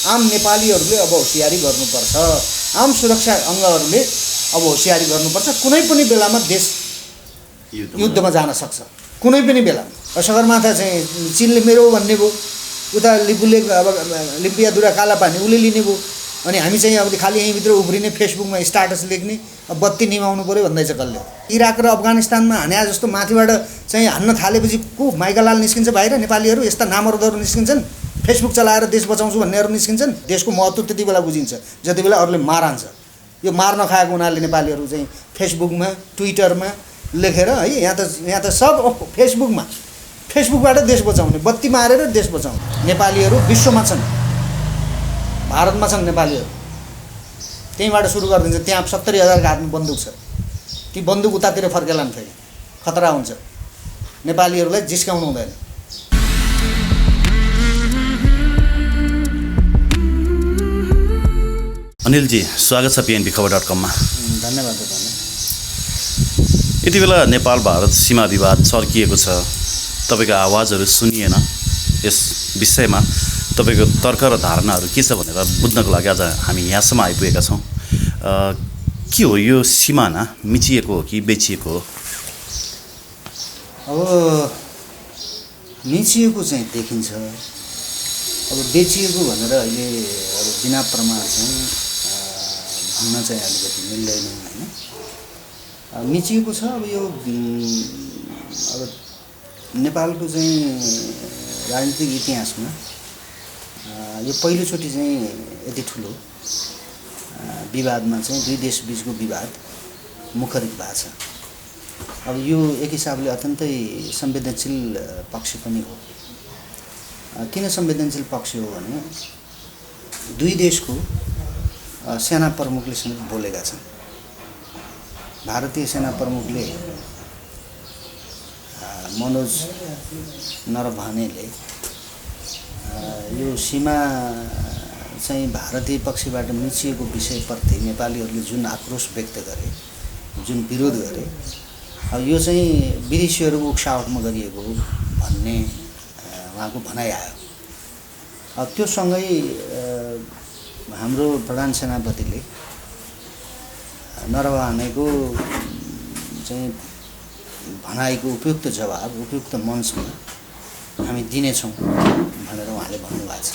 आम नेपालीहरूले अब होसियारी गर्नुपर्छ, आम सुरक्षा अङ्गहरूले अब होसियारी गर्नुपर्छ। कुनै पनि बेलामा देश युद्धमा जान सक्छ, कुनै पनि बेलामा। सगरमाथा चाहिँ चिनले मेरो भन्ने भयो, उता लिपुले अब लिम्पियादुरा कालापानी उसले लिने भयो, अनि हामी चाहिँ अब खालि यहीँभित्र उफ्रिने, फेसबुकमा स्टाटस लेख्ने, अब बत्ती निभाउनु पऱ्यो भन्दैछ कसले। इराक र अफगानिस्तानमा हाने जस्तो माथिबाट चाहिँ हान्न थालेपछि को माइकालाल निस्किन्छ बाहिर, नेपालीहरू यस्ता नामर्दहरू निस्किन्छन्, फेसबुक चलाएर देश बचाउँछु भन्नेहरू निस्किन्छन्। देशको महत्त्व त्यति बेला बुझिन्छ जति बेला अरूले मारान्छ। यो मार नखाएको हुनाले नेपालीहरू चाहिँ फेसबुकमा ट्विटरमा लेखेर है, यहाँ त सब फेसबुकबाट देश बचाउने, बत्ती मारेर देश बचाउने नेपालीहरू विश्वमा छन्, भारतमा छन् नेपालीहरू। त्यहीँबाट सुरु गरिदिन्छ। त्यहाँ 70,000 हातमा बन्दुक छ, ती बन्दुक उतातिर फर्केलान् फेरि खतरा हुन्छ। नेपालीहरूलाई जिस्काउनु हुँदैन। अनिलजी, स्वागत छ पिएनबी खबर.com मा। धन्यवाद। यति बेला नेपाल भारत सीमा विवाद चर्किएको छ, तपाईँको आवाजहरू सुनिएन। यस विषयमा तपाईँको तर्क र धारणाहरू के छ भनेर बुझ्नको लागि आज हामी यहाँसम्म आइपुगेका छौँ। के हो यो सिमाना, मिचिएको हो कि बेचिएको हो? अब मिचिएको चाहिँ देखिन्छ, अब बेचिएको भनेर अहिले अब बिना प्रमाण चाहिँ भन्न चाहिँ अलिकति मिल्दैन होइन। मिचिएको छ। अब यो अब नेपालको चाहिँ राजनीतिक इतिहासमा यो पहिलोचोटि चाहिँ यति ठुलो विवादमा चाहिँ दुई देश बिचको विवाद मुखरित भएको छ। अब यो एक हिसाबले अत्यन्तै संवेदनशील पक्ष पनि हो। किन संवेदनशील पक्ष हो भने दुई देशको सेना प्रमुखले समेत बोलेका छन्। भारतीय सेना प्रमुखले मनोज नरभानेले यो सीमा चाहिँ भारतीय पक्षबाट मिचिएको विषयप्रति नेपालीहरूले जुन आक्रोश व्यक्त गरे, जुन विरोध गरे, अब यो चाहिँ विदेशीहरूको उक्साहटमा गरिएको हो भन्ने उहाँको भनाइ आयो। अब त्यो सँगै हाम्रो प्रधान सेनापतिले नरभानेको चाहिँ भनाइको उपयुक्त जवाब उपयुक्त मञ्चमा हामी दिनेछौँ भनेर उहाँले भन्नुभएको छ।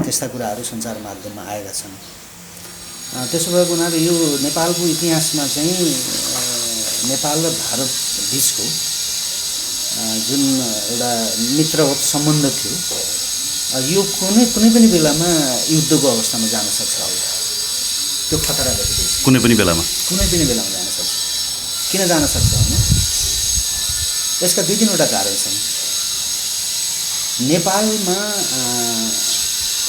त्यस्ता कुराहरू सञ्चार माध्यममा आएका छन्। त्यसो भएको हुनाले यो नेपालको इतिहासमा चाहिँ नेपाल र भारत बिचको जुन एउटा मित्रवत सम्बन्ध थियो, यो कुनै पनि बेलामा युद्धको अवस्थामा जान सक्छ। अब त्यो खतरा देखिँदैछ। कुनै पनि बेलामा जान सक्छ। किन जान सक्छ भने यसका 2-3वटा कारण छन्। नेपालमा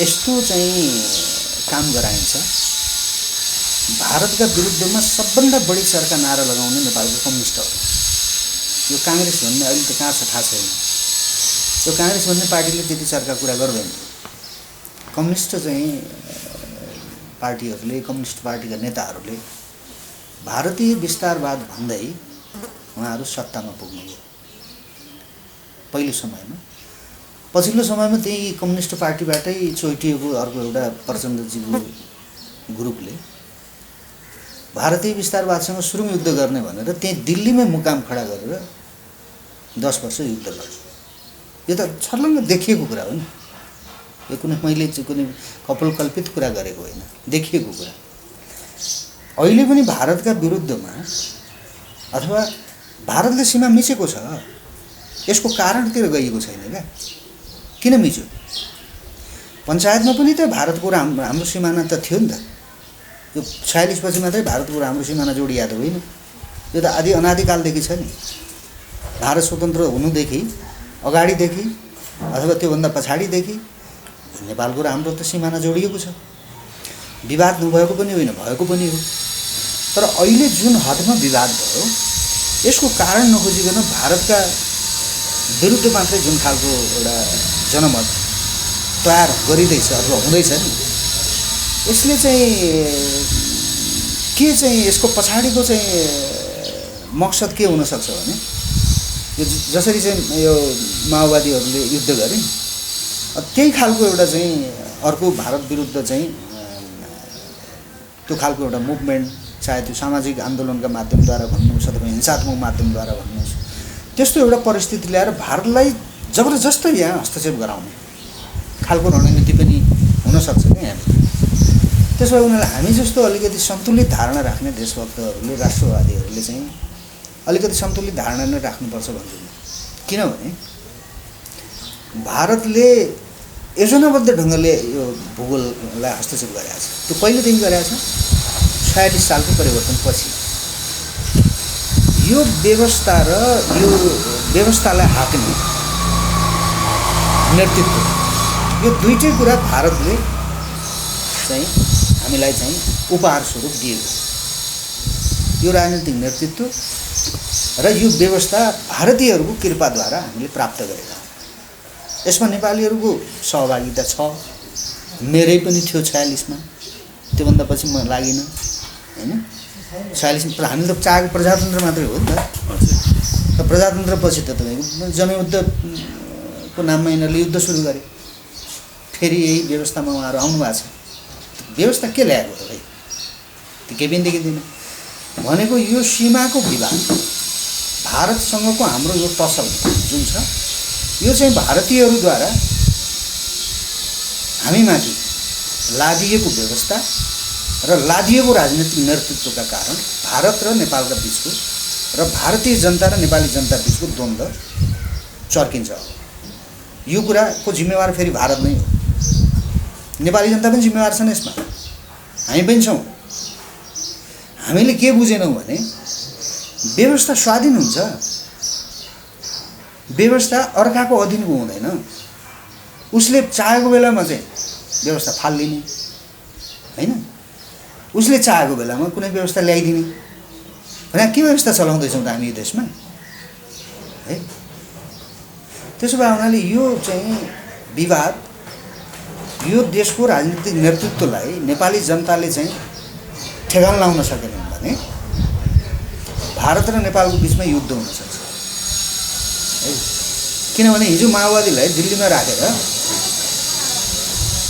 यस्तो चाहिँ काम गराइन्छ, भारतका विरुद्धमा सबभन्दा बढी चर्का नारा लगाउने नेपालको कम्युनिस्टहरू। यो काङ्ग्रेस भन्ने अहिले त कहाँ छ थाहा छैन। यो काङ्ग्रेस भन्ने पार्टीले त्यति चर्का कुरा गर्दैन। कम्युनिस्ट चाहिँ पार्टीहरूले, कम्युनिस्ट पार्टीका नेताहरूले भारतीय विस्तारवाद भन्दै उहाँहरू सत्तामा पुग्नुभयो पहिलो समयमा। पछिल्लो समयमा त्यही कम्युनिस्ट पार्टीबाटै चोइटिएको अर्को एउटा प्रचण्डजीको ग्रुपले भारतीय विस्तारवादसँग सुरुङ युद्ध गर्ने भनेर त्यही दिल्लीमै मुकाम खडा गरेर 10 वर्ष युद्ध गर्यो। यो त छर्लङ्ग देखिएको कुरा हो नि। यो मैले कुनै कल्पित कुरा गरेको होइन, देखिएको कुरा। अहिले पनि भारतका विरुद्धमा अथवा भारतले सीमा मिचेको छ, यसको कारणतिर गइएको छैन क्या। किन मिच्यो? पञ्चायतमा पनि त भारतको र हाम्रो सिमाना त थियो नि त। यो 46 पछि मात्रै भारतको र हाम्रो सिमाना जोडिया त होइन। यो त अनादिकालदेखि छ नि। भारत स्वतन्त्र हुनुदेखि अगाडिदेखि अथवा त्योभन्दा पछाडिदेखि नेपालको र हाम्रो त सिमाना जोडिएको छ। विवाद नभएको पनि होइन, भएको पनि हो। तर अहिले जुन हदमा विवाद भयो, यसको कारण नखोजिकन भारतका विरुद्ध मात्रै जुन खालको एउटा जनमत तयार गरिँदैछ अथवा हुँदैछ नि, यसले चाहिँ के चाहिँ यसको पछाडिको चाहिँ मकसद के हुनसक्छ भने यो जसरी चाहिँ यो माओवादीहरूले युद्ध गरे नि, त्यही खालको एउटा चाहिँ अर्को भारत विरुद्ध चाहिँ त्यो खालको एउटा मुभमेन्ट, चाहे त्यो सामाजिक आन्दोलनका माध्यमद्वारा भन्नुहोस् अथवा हिंसात्मक माध्यमद्वारा भन्नुहोस्, त्यस्तो एउटा परिस्थिति ल्याएर भारतलाई जबरजस्ती यहाँ हस्तक्षेप गराउने खालको रणनीति पनि हुनसक्छ क्या यहाँ। त्यसो भए उनीहरूलाई हामी जस्तो अलिकति सन्तुलित धारणा राख्ने देशभक्तहरूले, राष्ट्रवादीहरूले चाहिँ अलिकति सन्तुलित धारणा नै राख्नुपर्छ भन्छु म। किनभने भारतले योजनाबद्ध ढङ्गले यो भूगोललाई हस्तक्षेप गरेको छ। त्यो पहिलेदेखि गरेको छ। 46 सालको परिवर्तनपछि यो व्यवस्था र यो व्यवस्थालाई हाक्ने नेतृत्व, यो दुईटै कुरा भारतले चाहिँ हामीलाई चाहिँ उपहार स्वरूप दिएको। यो राजनीतिक नेतृत्व र यो व्यवस्था भारतीयहरूको कृपाद्वारा हामीले प्राप्त गरेका हौँ। यसमा नेपालीहरूको सहभागिता छ, मेरै पनि थियो 46 मा। त्योभन्दा पछि म लागिनँ हैन। 46 मा हामीले त चाहेको प्रजातन्त्र मात्रै हो नि त। त प्रजातन्त्रपछि त तपाईँको जनयुद्धको नाममा यिनीहरूले युद्ध सुरु गरे। फेरि यही व्यवस्थामा उहाँहरू आउनु भएको छ। व्यवस्था के ल्याएको त भाइ? त्यो केही पनि देखिँदैन। भनेको यो सीमाको विवाद, भारतसँगको हाम्रो यो टसल जुन छ, यो चाहिँ भारतीयहरूद्वारा हामीमाथि लादिएको व्यवस्था र लादिएको राजनीतिक नेतृत्वका कारण भारत र नेपालका बिचको र भारतीय जनता र नेपाली जनता बिचको द्वन्द्व चर्किन्छ। यो कुराको जिम्मेवार फेरि भारत नै हो। नेपाली जनता पनि जिम्मेवार छन् यसमा, हामी पनि छौँ। हामीले के बुझेनौँ भने व्यवस्था स्वाधीन हुन्छ, व्यवस्था अर्काको अधीनको हुँदैन। उसले चाहेको बेलामा चाहिँ व्यवस्था फालिदिने हैन, उसले चाहेको बेलामा कुनै व्यवस्था ल्याइदिने। भने के व्यवस्था चलाउँदैछौँ त हामी यो देशमा है? त्यसो भए हुनाले यो चाहिँ विवाद, यो देशको राजनीतिक नेतृत्वलाई नेपाली जनताले चाहिँ ठेगान लाउन सकेनन् भने भारत र नेपालको बिचमा युद्ध हुन सक्छ है। किनभने हिजो माओवादीलाई दिल्लीमा राखेर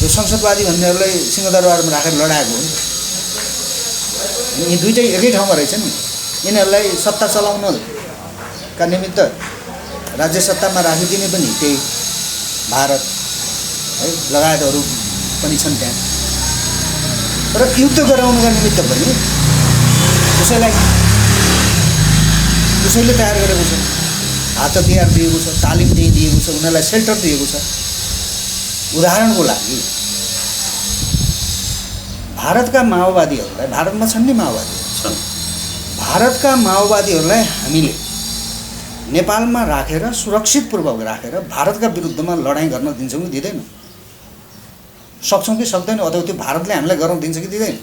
यो संसदवादी भन्नेहरूलाई सिंहदरबारमा राखेर लडाएको हो नि। यी दुईटै एकै ठाउँमा रहेछ नि। यिनीहरूलाई सत्ता चलाउनका निमित्त राज्य सत्तामा राखिदिने पनि त्यही भारत है, लगायतहरू पनि छन् त्यहाँ। र युद्ध गराउनका निमित्त पनि उसैले तयार गरेको छ, हात हतियार दिएको छ, तालिम दिएको छ, उनीहरूलाई सेल्टर दिएको छ। उदाहरणको लागि भारतका माओवादीहरूलाई, भारतमा छन् नि माओवादीहरू, भारतका माओवादीहरूलाई हामीले नेपालमा राखेर सुरक्षितपूर्वक राखेर भारतका विरुद्धमा लडाइँ गर्न दिन्छौँ कि दिँदैनौँ? सक्छौँ कि सक्दैनौँ? अथवा त्यो भारतले हामीलाई गर्न दिन्छ कि दिँदैन?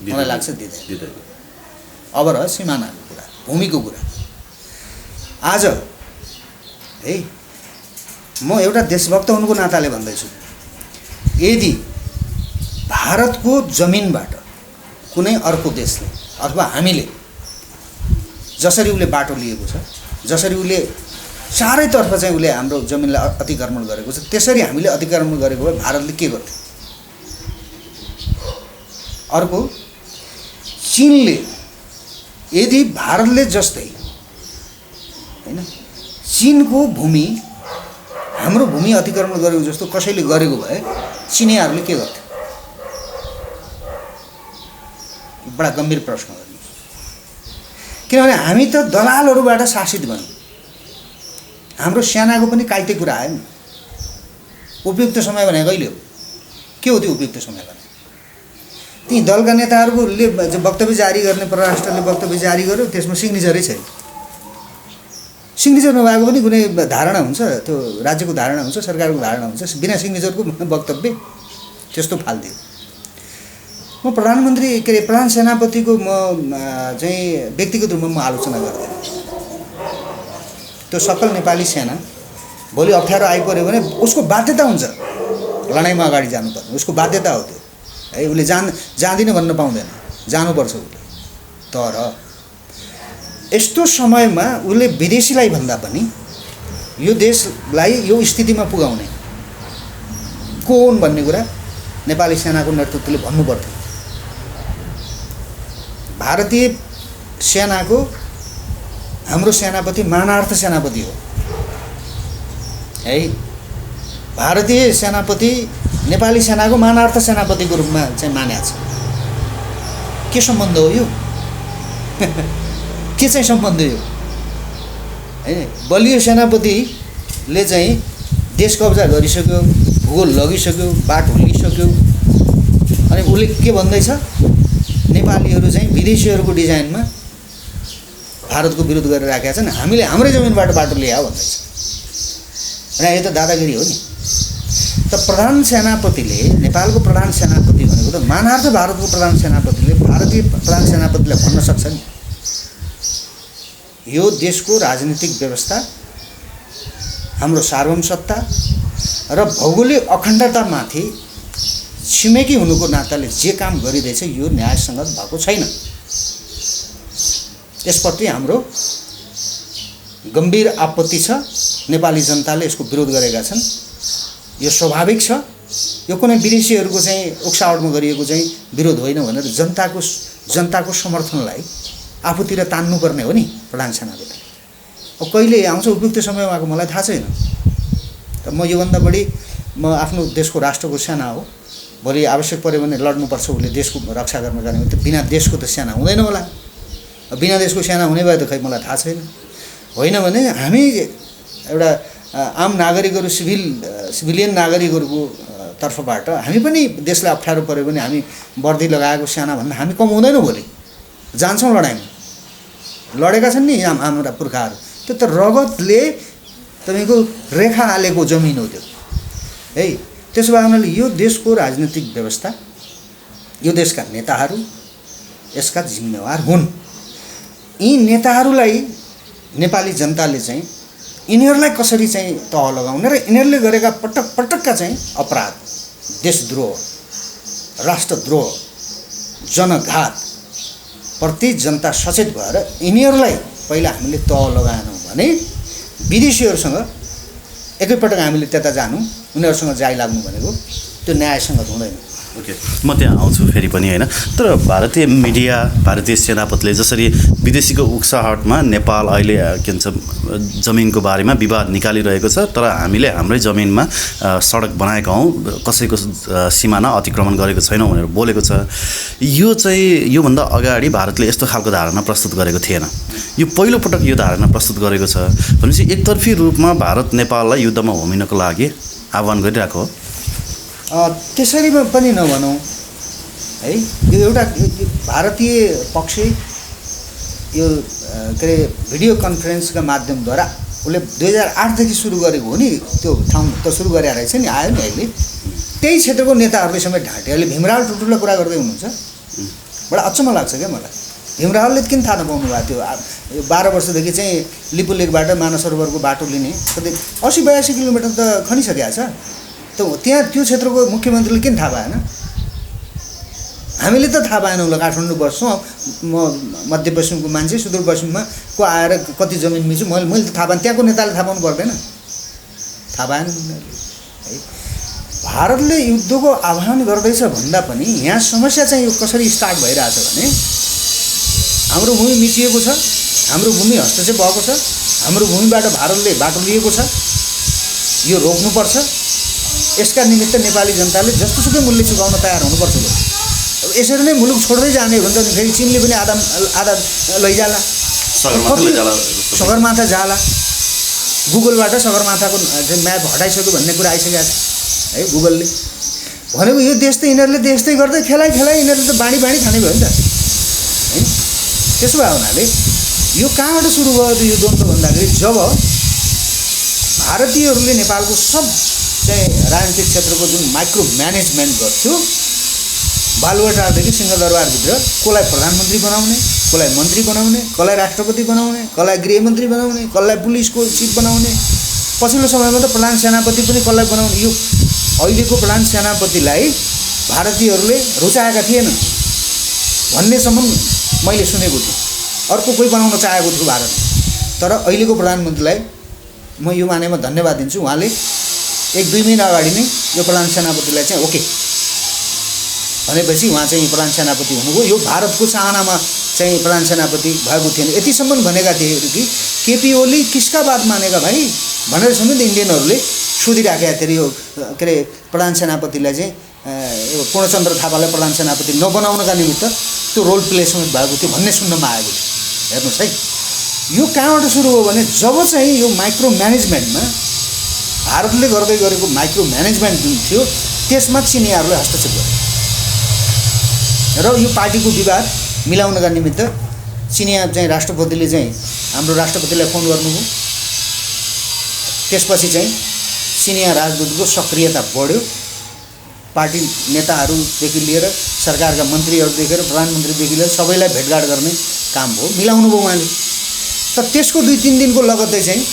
मलाई लाग्छ दिँदैन। अब र सिमानाको कुरा, भूमिको कुरा। आज है म एउटा देशभक्त हुनुको नाताले भन्दैछु, यदि भारतको जमिनबाट कुनै अर्को देशले अथवा हामीले जसरी उसले बाटो लिएको छ, जसरी उसले चारैतर्फ चाहिँ उसले हाम्रो जमिनलाई अतिक्रमण गरेको छ, त्यसरी हामीले अतिक्रमण गरेको भए भारतले के गर्थ्यो? अर्को चीनले यदि भारतले जस्तै हैन चीनको भूमि हाम्रो भूमि अतिक्रमण गरेको जस्तो कसैले गरेको भए चिनियाहरूले के गर्थे? बडा गम्भीर प्रश्न गर्नु। किनभने हामी त दलालहरूबाट शासित भयौँ। हाम्रो सेनाको पनि काइते कुरा आयो नि। उपयुक्त समय भने कहिले हो? के हो त्यो उपयुक्त समय भने? ती दलका नेताहरूले वक्तव्य जारी गर्ने, परराष्ट्रले वक्तव्य जारी गर्यो, त्यसमा सिग्नेचरै छैन। सिग्नेचर नभएको पनि कुनै धारणा हुन्छ, त्यो राज्यको धारणा हुन्छ, सरकारको धारणा हुन्छ, बिना सिग्नेचरको वक्तव्य त्यस्तो फाल्दियो। म प्रधानमन्त्री के अरे प्रधान सेनापतिको म चाहिँ व्यक्तिगत रूपमा म आलोचना गर्दैन। त्यो सकल नेपाली सेना भोलि अप्ठ्यारो आइपर्यो भने उसको बाध्यता हुन्छ लडाइँमा अगाडि जानुपर्ने, उसको बाध्यता हो त्यो है। उसले जाँदिन भन्न पाउँदैन, जानुपर्छ उसले। तर यस्तो समयमा उसले विदेशीलाई भन्दा पनि यो देशलाई यो स्थितिमा पुगाउने को हुन् भन्ने कुरा नेपाली सेनाको नेतृत्वले भन्नुपर्थ्यो। भारतीय सेनाको हाम्रो सेनापति मानार्थ सेनापति हो है। भारतीय सेनापति नेपाली सेनाको मानार्थ सेनापतिको रूपमा चाहिँ मानेको छ। के सम्बन्ध हो यो? के चाहिँ सम्बन्ध यो हैन? बलियो सेनापतिले चाहिँ देश कब्जा गरिसक्यो, भूगोल लगिसक्यो, बाटो लिइसक्यो, अनि उसले के भन्दैछ? नेपालीहरू चाहिँ विदेशीहरूको डिजाइनमा भारतको विरोध गरेर राखेका छन्, हामीले हाम्रै जमिनबाट बाटो ल्यायो भन्दैछ। र यो त दादागिरी हो नि। त प्रधान सेनापतिले, नेपालको प्रधान सेनापति भनेको त मानार्थ भारतको प्रधान सेनापतिले भारतीय प्रधान सेनापतिलाई भन्न सक्छ नि, यो देशको राजनीतिक व्यवस्था, हाम्रो सार्वभौमसत्ता र भौगोलिक अखण्डतामाथि छिमेकी हुनुको नाताले जे काम गरिरहेछ यो न्यायसङ्गत भएको छैन। यसप्रति हाम्रो गम्भीर आपत्ति छ। नेपाली जनताले यसको विरोध गरेका छन्। यो स्वाभाविक छ। यो कुनै विदेशीहरूको चाहिँ उक्सावटमा गरिएको चाहिँ विरोध होइन भनेर जनताको समर्थनलाई आफूतिर तान्नुपर्ने हो नि प्रधान सेनापति। अब कहिले आउँछ उपयुक्त समयमा आएको मलाई थाहा छैन। त म योभन्दा बढी म आफ्नो देशको राष्ट्रको सेना हो, भोलि आवश्यक पऱ्यो भने लड्नुपर्छ, उसले देशको रक्षा गर्न जाने हो, त बिना देशको त सेना हुँदैन होला। बिना देशको सेना हुने भए त खै मलाई थाहा छैन। होइन भने हामी एउटा आम नागरिकहरू, सिभिलियन नागरिकहरूको तर्फबाट हामी पनि देशलाई अप्ठ्यारो पऱ्यो भने हामी वर्दी लगाएको सेना भन्दा हामी कम हुँदैनौँ। भोलि जान्छौँ लडाइँमा, लडेका छन् नि हाम्रा पुर्खाहरू। त्यो त रगतले तपाईँको रेखा हालेको जमिन हो त्यो है। त्यसो भए हुनाले यो देशको राजनीतिक व्यवस्था, यो देशका नेताहरू यसका जिम्मेवार हुन्। यी नेताहरूलाई नेपाली जनताले चाहिँ यिनीहरूलाई कसरी चाहिँ तह लगाउने र यिनीहरूले गरेका पटक पटकका चाहिँ अपराध, देशद्रोह, राष्ट्रद्रोह, जनघात प्रति जनता सचेत भएर यिनीहरूलाई पहिला हामीले तह लगाएनौँ भने विदेशीहरूसँग एकैपटक हामीले त्यता जानु, उनीहरूसँग जाइ लाग्नु भनेको त्यो न्यायसङ्गत हुँदैन। ओके, म त्यहाँ आउँछु फेरि पनि होइन। तर भारतीय मिडिया, भारतीय सेनापतिले जसरी विदेशीको उक्साहटमा नेपाल अहिले के भन्छ जमिनको बारेमा विवाद निकालिरहेको छ, तर हामीले हाम्रै जमिनमा सडक बनाएका हौँ, कसैको सिमाना अतिक्रमण गरेको छैनौँ भनेर बोलेको छ। यो चाहिँ योभन्दा अगाडि भारतले यस्तो खालको धारणा प्रस्तुत गरेको थिएन। यो पहिलोपटक यो धारणा प्रस्तुत गरेको छ भनेपछि एकतर्फी रूपमा भारत नेपाललाई युद्धमा होमिनको लागि आह्वान गरिरहेको हो। त्यसरी पनि नभनौँ है। यो एउटा भारतीय पक्ष यो के अरे भिडियो कन्फरेन्सका माध्यमद्वारा उसले 2008देखि सुरु गरेको हो नि, त्यो ठाउँ त सुरु गरेर रहेछ नि, आयो नि अहिले। त्यही क्षेत्रको नेताहरूले समेत ढाँटे। अहिले भीमराव टुटुललाई कुरा गर्दै हुनुहुन्छ, बडा अचम्म लाग्छ क्या मलाई। भीमरावले किन थाहा नपाउनु भएको थियो? 12 वर्षदेखि चाहिँ लिपु लेकबाट मानसरोवरको बाटो लिने कतै 80-82 किलोमिटर त खनिसकेको छ। त त्यहाँ त्यो क्षेत्रको मुख्यमन्त्रीले किन थाहा भएन? हामीले त थाहा भएन होला। काठमाडौँ बस्छौँ, म मध्यपश्चिमको मान्छे, सुदूरपश्चिममा को आएर कति जमिन मिच्छु मैले त थाहा भएन। त्यहाँको नेताले थाहा पाउनु पर्दैन? थाहा भएन है। भारतले युद्धको आह्वान गर्दैछ भन्दा पनि यहाँ समस्या चाहिँ यो कसरी स्टार्ट भइरहेछ भने हाम्रो भूमि मिचिएको छ, हाम्रो भूमि हस्तक्षेप भएको छ, हाम्रो भूमिबाट भारतले बाटो लिएको छ। यो रोक्नुपर्छ। यसका निमित्त नेपाली जनताले जस्तोसुकै मूल्य चुकाउन तयार हुनुपर्छ। अब यसरी नै मुलुक छोड्दै जाने हो भने त फेरि चिनले पनि आधा लैजाला, सगरमाथा जाला। गुगलबाट सगरमाथाको म्याप हटाइसक्यो भन्ने कुरा आइसकेको छ है गुगलले। भनेको यो देश त यिनीहरूले त्यस्तै गर्दै खेलाइ यिनीहरूले त बाँडी खाने भयो नि त है। त्यसो भए हुनाले यो कहाँबाट सुरु भयो यो द्वन्द्व भन्दाखेरि जब भारतीयहरूले नेपालको सब चाहिँ राजनीतिक क्षेत्रको जुन माइक्रो म्यानेजमेन्ट गर्थ्यो, बालुवाटारदेखि सिंहदरबारभित्र कसलाई प्रधानमन्त्री बनाउने, कसलाई मन्त्री बनाउने, कसलाई राष्ट्रपति बनाउने, कसलाई गृहमन्त्री बनाउने, कसलाई पुलिसको चिफ बनाउने, पछिल्लो समयमा त प्रधान सेनापति पनि कसलाई बनाउने, यो अहिलेको प्रधान सेनापतिलाई भारतीयहरूले रुचाएका थिएनन् भन्नेसम्म मैले सुनेको थिएँ। अर्को कोही बनाउन चाहेको थियो भारतले। तर अहिलेको प्रधानमन्त्रीलाई म यो मानेमा धन्यवाद दिन्छु। उहाँले 1-2 महिना अगाडि नै यो प्रधान सेनापतिलाई चाहिँ ओके भनेपछि उहाँ चाहिँ प्रधान सेनापति हुनुभयो। यो भारतको चाहनामा चाहिँ प्रधान सेनापति भएको थिएन। यतिसम्म भनेका थिए कि केपी ओली किसका बात मानेगा भाइ भनेर समेत इन्डियनहरूले सोधिराखेका थिए। यो के अरे प्रधान सेनापतिलाई चाहिँ यो पूर्णचन्द्र थापालाई प्रधान सेनापति नबनाउनका निमित्त त्यो रोल प्ले समेत भएको थियो भन्ने सुन्नमा आएको थियो। हेर्नुहोस् है, यो कहाँबाट सुरु हो भने जब चाहिँ यो माइक्रो म्यानेजमेन्टमा भारतले गर्दै गरेको माइक्रो म्यानेजमेन्ट जुन थियो त्यसमा चिनियाहरूले हस्तक्षेप गरे र यो पार्टीको विवाद मिलाउनका निमित्त चिनिया चाहिँ राष्ट्रपतिले चाहिँ हाम्रो राष्ट्रपतिलाई फोन गर्नुभयो। त्यसपछि चाहिँ चिनिया राजदूतको सक्रियता बढ्यो। पार्टी नेताहरूदेखि लिएर सरकारका मन्त्रीहरूदेखि लिएर प्रधानमन्त्रीदेखि लिएर सबैलाई भेटघाट गर्ने काम भयो, मिलाउनु भयो उहाँले। तर त्यसको 2-3 दिनको लगत्तै चाहिँ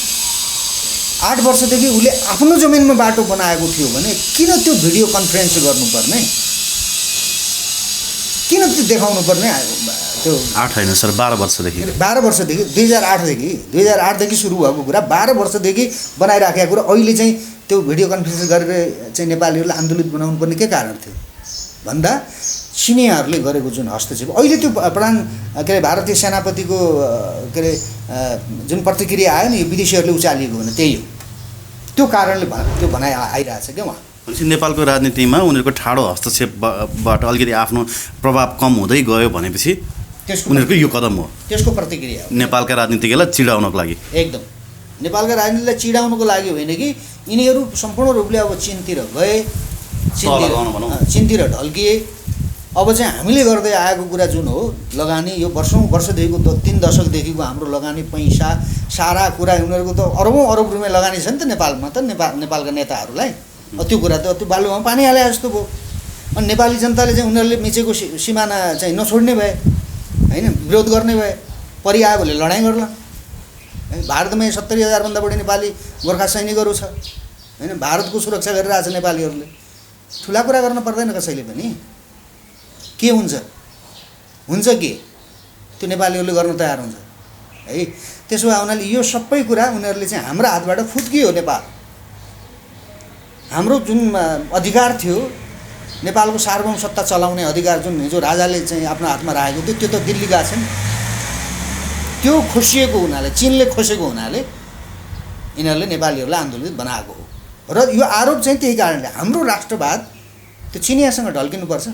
8 वर्षदेखि उसले आफ्नो जमिनमा बाटो बनाएको थियो भने किन त्यो भिडियो कन्फरेन्स गर्नुपर्ने, किन त्यो देखाउनु पर्ने? त्यो 8 होइन सर, 12 वर्षदेखि 2008देखि सुरु भएको कुरा, 12 वर्षदेखि बनाइराखेको कुरा अहिले चाहिँ त्यो भिडियो कन्फरेन्स गरेर चाहिँ नेपालीहरूलाई आन्दोलित बनाउनु पर्ने के कारण थियो भन्दा चिनियाहरूले गरेको जुन हस्तक्षेप। अहिले त्यो प्रधान के अरे भारतीय सेनापतिको के अरे जुन प्रतिक्रिया आयो नि यो विदेशीहरूले उचालिएको भने त्यही हो। त्यो कारणले त्यो भनाइ आइरहेछ क्या उहाँ। भनेपछि नेपालको राजनीतिमा उनीहरूको ठाडो हस्तक्षेपबाट अलिकति आफ्नो प्रभाव कम हुँदै गयो भनेपछि उनीहरूको यो कदम हो, त्यसको प्रतिक्रिया हो नेपालका राजनीतिकलाई चिडाउनको लागि। एकदम नेपालका राजनीतिलाई चिडाउनुको लागि होइन कि यिनीहरू सम्पूर्ण रूपले अब चीनतिर गए, चीनतिर ढल्किए। अब चाहिँ हामीले गर्दै आएको कुरा जुन हो लगानी, यो वर्षदेखिको 3 दशकदेखिको हाम्रो लगानी पैसा सारा कुरा उनीहरूको त अरबौँ अरब रुपियाँ लगानी छ नि त नेपालमा त नेपालका नेताहरूलाई। त्यो कुरा त त्यो बालुवामा पानी हाले जस्तो भयो। अनि नेपाली जनताले चाहिँ उनीहरूले मिचेको सिमाना चाहिँ नछोड्ने भए होइन, विरोध गर्ने भए, परिआयो भने लडाइँ गर्ला। भारतमै 70,000 भन्दा बढी नेपाली गोर्खा सैनिकहरू छ होइन, भारतको सुरक्षा गरिरहेछ नेपालीहरूले। ठुला कुरा गर्न पर्दैन कसैले पनि। के हुन्छ के त्यो नेपालीहरूले गर्न तयार हुन्छ है। त्यसो भए हुनाले यो सबै कुरा उनीहरूले चाहिँ हाम्रो हातबाट फुत्कियो। नेपाल हाम्रो जुन अधिकार थियो, नेपालको सार्वभौम सत्ता चलाउने अधिकार जुन हिजो राजाले चाहिँ आफ्नो हातमा राखेको थियो, त्यो त दिल्ली गएको छ नि। त्यो खोसिएको हुनाले, चीनले खोसेको हुनाले यिनीहरूले नेपालीहरूलाई आन्दोलित बनाएको हो। र यो आरोप चाहिँ त्यही कारणले हाम्रो राष्ट्रवाद त्यो चिनियासँग ढल्किनुपर्छ।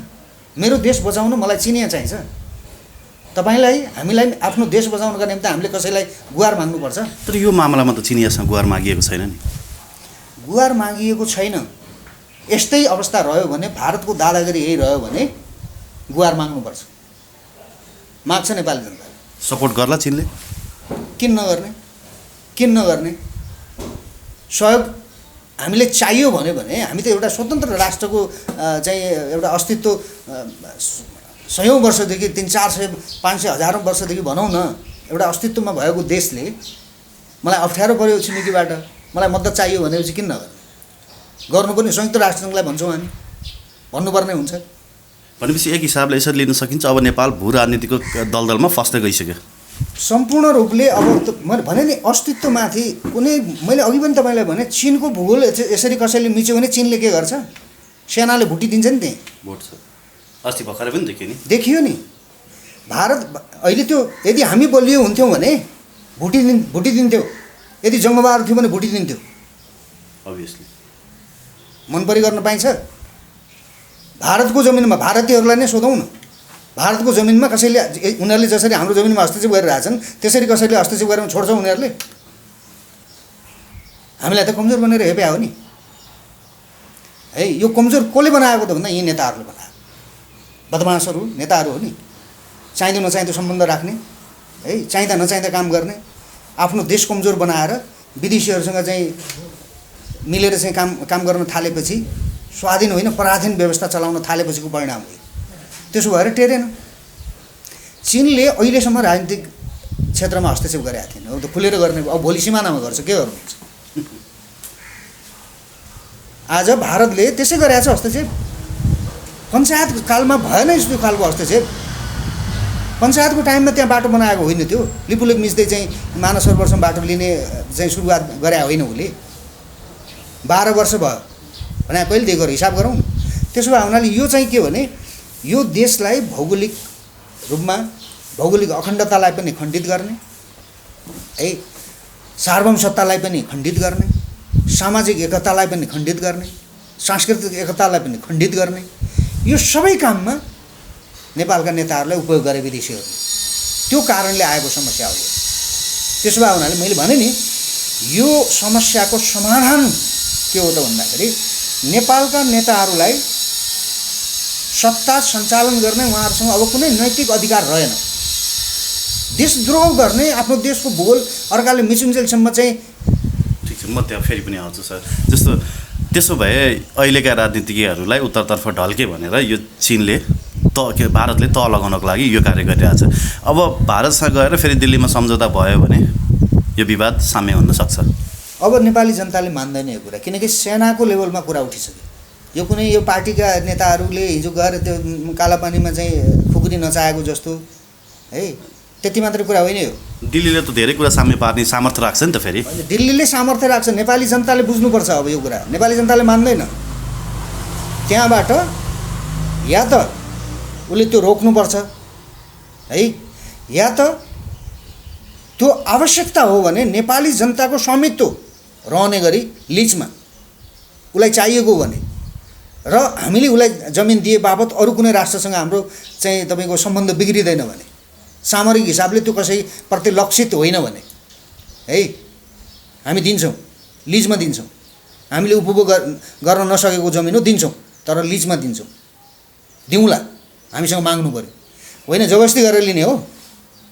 मेरो देश बचाउन मलाई चिनिया चाहिन्छ। तपाईँलाई हामीलाई आफ्नो देश बचाउनका निम्ति हामीले कसैलाई गुहार माग्नुपर्छ। तर यो मामलामा त चिनियासँग गुहार मागिएको छैन नि। गुहार मागिएको छैन। यस्तै अवस्था रह्यो भने, भारतको दादागिरी यही रह्यो भने गुहार माग्नुपर्छ। माग्छ नेपाली जनताले। सपोर्ट गर्ला चिनले? किन नगर्ने? सहयोग हामीले चाहियो भने हामी त एउटा स्वतन्त्र राष्ट्रको चाहिँ एउटा अस्तित्व 100औं वर्षदेखि 300, 400, 500, 1000औं वर्षदेखि भनौँ न एउटा अस्तित्वमा भएको देशले मलाई अप्ठ्यारो पर्यो छिमेकीबाट मलाई मद्दत चाहियो भनेपछि किन नगर्ने? गर्नुपर्ने संयुक्त राष्ट्रसङ्घलाई भन्छौँ हामी, भन्नुपर्ने हुन्छ। भनेपछि एक हिसाबले यसरी लिन सकिन्छ अब नेपाल भू राजनीतिको दलदलमा फस्दै गइसक्यो सम्पूर्ण रूपले। अब मैले भने नि अस्तित्वमाथि कुनै, मैले अघि पनि तपाईँलाई भने चीनको भूगोल यसरी कसैले मिच्यो भने चीनले के गर्छ? सेनाले भुटिदिन्छ नि त्यहीँ। भोट छ अस्ति भर्खरै पनि देखियो नि। भारत अहिले त्यो यदि हामी बलियो हुन्थ्यौँ भने भुटिदिन्थ्यो। यदि जङ्गबहादुर थियो भने भुटिदिन्थ्यो। अभियसली मनपरी गर्न पाइन्छ? भारतको जमिनमा भारतीयहरूलाई नै सोधौँ न। भारतको जमिनमा कसैले, उनीहरूले जसरी हाम्रो जमिनमा हस्तक्षेप गरिरहेछन् त्यसरी कसैले हस्तक्षेप गरेर छोड्छ उनीहरूले? हामीलाई त कमजोर बनेर हेप्या हो नि है। यो कमजोर कसले बनाएको त भन्दा यी नेताहरूले बनाएको बदमासहरू नेताहरू हो नि। चाहिँदो नचाहिँदो सम्बन्ध राख्ने है, चाहिँदा नचाहिँदा काम गर्ने, आफ्नो देश कमजोर बनाएर विदेशीहरूसँग चाहिँ मिलेर चाहिँ काम गर्न थालेपछि स्वाधीन होइन पराधीन व्यवस्था चलाउन थालेपछिको परिणाम हो। त्यसो भएर टेरेन। चीनले अहिलेसम्म राजनीतिक क्षेत्रमा हस्तक्षेप गरेका थिएन। अब त खुलेर गर्ने, अब भोलि सिमानामा गर्छ, के गर्नुहुन्छ? आज भारतले त्यसै गरेको छ हस्तक्षेप। पञ्चायत कालमा भएन यस्तो खालको हस्तक्षेप। पञ्चायतको टाइममा त्यहाँ बाटो बनाएको होइन त्यो। लिपुलेक मिच्दै चाहिँ मानस सरोवरसम्म बाटो लिने चाहिँ सुरुवात गरे होइन उसले। 12 वर्ष भयो भने कहिलेदेखि गरौँ हिसाब गरौँ न। त्यसो भए हुनाले यो चाहिँ के भने यो देशलाई भौगोलिक रूपमा भौगोलिक अखण्डतालाई पनि खण्डित गर्ने है, सार्वभौम सत्तालाई पनि खण्डित गर्ने, सामाजिक एकतालाई पनि खण्डित गर्ने, सांस्कृतिक एकतालाई पनि खण्डित गर्ने, यो सबै काममा नेपालका नेताहरूलाई उपयोग गरे विदेशीहरूले। त्यो कारणले आएको समस्या हो यो। त्यसो भए हुनाले मैले भने नि यो समस्याको समाधान के हो त भन्दाखेरि नेपालका नेताहरूलाई सत्ता सञ्चालन गर्ने उहाँहरूसँग अब कुनै नैतिक अधिकार रहेन। देशद्रोह गर्ने, आफ्नो देशको भूगोल अर्काले मिचुन्जेलसम्म चाहिँ ठिक छ, म त्यहाँ फेरि पनि आउँछु सर। जस्तो त्यसो भए अहिलेका राजनीतिज्ञहरूलाई उत्तरतर्फ ढल्के भनेर यो चीनले भारतले तह लगाउनको लागि यो कार्य गरिरहेछ। अब भारतसँग गएर फेरि दिल्लीमा सम्झौता भयो भने यो विवाद साम्य हुन सक्छ। अब नेपाली जनताले मान्दैन यो कुरा, किनकि सेनाको लेभलमा कुरा उठिसक्यो। यो कुनै यो पार्टीका नेताहरूले हिजो गएर त्यो कालापानीमा चाहिँ खुकुरी नचाहेको जस्तो है, त्यति मात्रै कुरा होइन यो। दिल्लीले त धेरै कुरा साम्य पार्ने सामर्थ्य राख्छ नि त। फेरि दिल्लीले सामर्थ्य राख्छ, नेपाली जनताले बुझ्नुपर्छ अब यो कुरा। नेपाली जनताले मान्दैन। त्यहाँबाट या त उसले त्यो रोक्नुपर्छ है, या त त्यो आवश्यकता हो भने नेपाली जनताको स्वामित्व रहने गरी लिजमा उसलाई चाहिएको भने र हामीले उसलाई जमिन दिए बापत अरू कुनै राष्ट्रसँग हाम्रो चाहिँ तपाईँको सम्बन्ध बिग्रिँदैन भने, सामरिक हिसाबले त्यो कसै प्रतिलक्षित होइन भने है हामी दिन्छौँ, लिजमा दिन्छौँ। हामीले उपभोग गर्न नसकेको जमिन हो दिन्छौँ, तर लिजमा दिन्छौँ। दिउँला, हामीसँग माग्नु पऱ्यो, होइन जबरजस्ती गरेर लिने हो।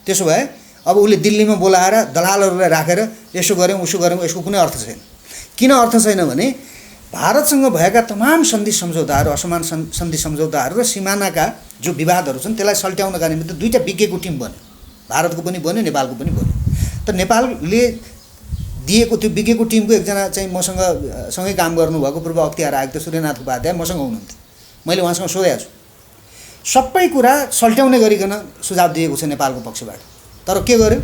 त्यसो भए अब उसले दिल्लीमा बोलाएर दलालहरूलाई राखेर यसो गऱ्यौँ उसो गऱ्यौँ, यसको कुनै अर्थ छैन। किन अर्थ छैन भने भारतसँग भएका तमाम सन्धि सम्झौताहरू, असमान सन्धि सम्झौताहरू र सिमानाका जो विवादहरू छन् त्यसलाई सल्ट्याउनका निमित्त दुईवटा विज्ञको टिम बन्यो, भारतको पनि बन्यो, नेपालको पनि बन्यो। त नेपालले दिएको त्यो विज्ञको टिमको एकजना चाहिँ मसँग सँगै काम गर्नुभएको पूर्व अख्तियार आयुक्त सूर्यनाथ उपाध्याय मसँग हुनुहुन्थ्यो। मैले उहाँसँग सोधेको छु, सबै कुरा सल्ट्याउने गरिकन सुझाव दिएको छ नेपालको पक्षबाट, तर के गर्यो?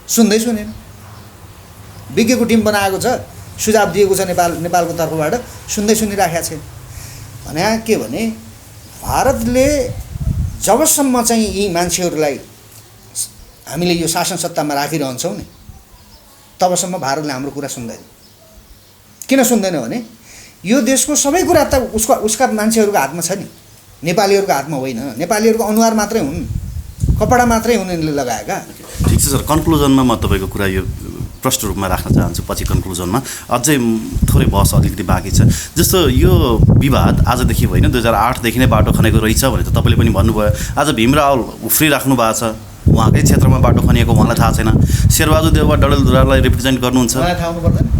सुन्दै सुनेन। विज्ञको टिम बनाएको छ, सुझाव दिएको छ नेपालको तर्फबाट, सुन्दै सुनिराखेको छैन। भने के भने भारतले जबसम्म चाहिँ यी मान्छेहरूलाई हामीले यो शासन सत्तामा राखिरहन्छौँ नि तबसम्म भारतले हाम्रो कुरा सुन्दैन। किन सुन्दैन भने यो देशको सबै कुरा त उसका मान्छेहरूको हातमा छ नि, नेपालीहरूको हातमा होइन। नेपालीहरूको अनुहार मात्रै हुन्, कपडा मात्रै हुन् यिनले लगाएका। ठिक छ सर, कन्क्लुजनमा म तपाईँको कुरा यो प्रष्ट रूपमा राख्न चाहन्छु। पछि कन्क्लुजनमा अझै थोरै बहस अलिकति बाँकी छ। जस्तो यो विवाद आजदेखि होइन 2008देखि नै बाटो खनेको रहेछ भने त तपाईँले पनि भन्नुभयो। आज भीम रावल उफ्रिराख्नु भएको छ, उहाँकै क्षेत्रमा बाटो खनिएको उहाँलाई थाहा छैन। शेरबहादुर देउवा डडेलधुरालाई रिप्रेजेन्ट गर्नुहुन्छ,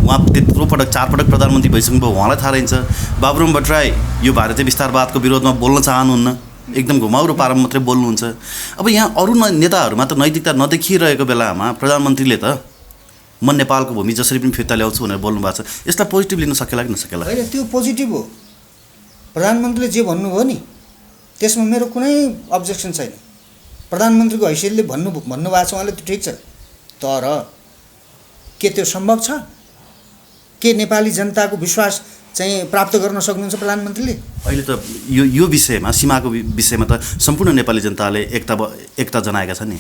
उहाँ त्यत्रो पटक 4 पटक प्रधानमन्त्री भइसक्नुभयो, उहाँलाई थाहा रहन्छ। बाबुराम भट्टराई यो भारतीय विस्तारवादको विरोधमा बोल्न चाहनुहुन्न, एकदम घुमाउरो पारामा मात्रै बोल्नुहुन्छ। अब यहाँ अरू नेताहरूमा त नैतिकता नदेखिरहेको बेलामा प्रधानमन्त्रीले त म नेपालको भूमि जसरी पनि फिर्ता ल्याउँछु भनेर बोल्नु भएको छ। यसलाई पोजिटिभ लिन सकेला कि नसकेला? होइन, त्यो पोजिटिभ हो। प्रधानमन्त्रीले जे भन्नुभयो नि त्यसमा मेरो कुनै अब्जेक्सन छैन। प्रधानमन्त्रीको हैसियतले भन्नुभएको छ उहाँले, त्यो ठिक छ। तर के त्यो सम्भव छ? के नेपाली जनताको विश्वास चाहिँ प्राप्त गर्न सक्नुहुन्छ प्रधानमन्त्रीले? अहिले त यो विषयमा, सीमाको विषयमा त सम्पूर्ण नेपाली जनताले एकता जनाएका छन् नि।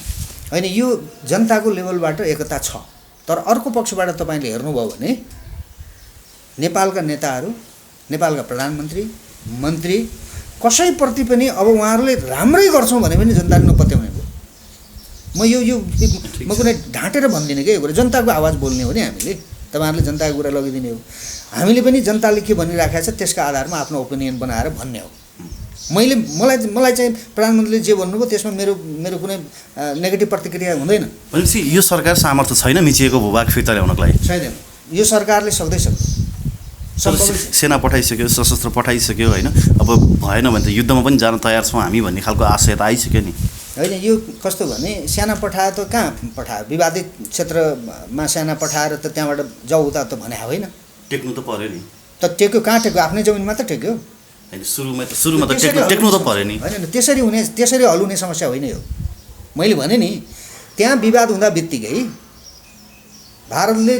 होइन, यो जनताको लेभलबाट एकता छ, तर अर्को पक्षबाट तपाईँले हेर्नुभयो भने नेपालका नेताहरू, नेपालका प्रधानमन्त्री, मन्त्री कसैप्रति पनि अब उहाँहरूले राम्रै गर्छौँ भने पनि जनताले नपत्याउने भयो। म कुनै ढाँटेर भन्दिनँ कि यो कुरा जनताको आवाज बोल्ने हो नि हामीले, तपाईँहरूले जनताको कुरा लगिदिने हो। हामीले पनि जनताले के भनिराखेको छ त्यसका आधारमा आफ्नो ओपिनियन बनाएर भन्ने हो। मलाई चाहिँ प्रधानमन्त्रीले जे भन्नुभयो त्यसमा मेरो कुनै नेगेटिभ प्रतिक्रिया हुँदैन। भनेपछि यो सरकार सामर्थ्य छैन मिचिएको भूभाग फिर्ता ल्याउनको लागि? छैन, यो सरकारले सक्दै सेना पठाइसक्यो, सशस्त्र पठाइसक्यो, होइन? अब भएन भने त युद्धमा पनि जान तयार छौँ हामी भन्ने खालको आशय त आइसक्यो नि। होइन, यो कस्तो भने सेना पठायो त कहाँ पठायो? विवादित क्षेत्रमा सेना पठाएर त त्यहाँबाट जाऊ उता त भने होइन, टेक्नु त पर्यो नि। त टेक्यो कहाँ टेक्यो? आफ्नै जमिनमा त टेक्यो। होइन, सुरुमा त टेक्नु त पर्यो नि। होइन, त्यसरी हल हुने समस्या होइन यो। मैले भने नि त्यहाँ विवाद हुँदा बित्तिकै भारतले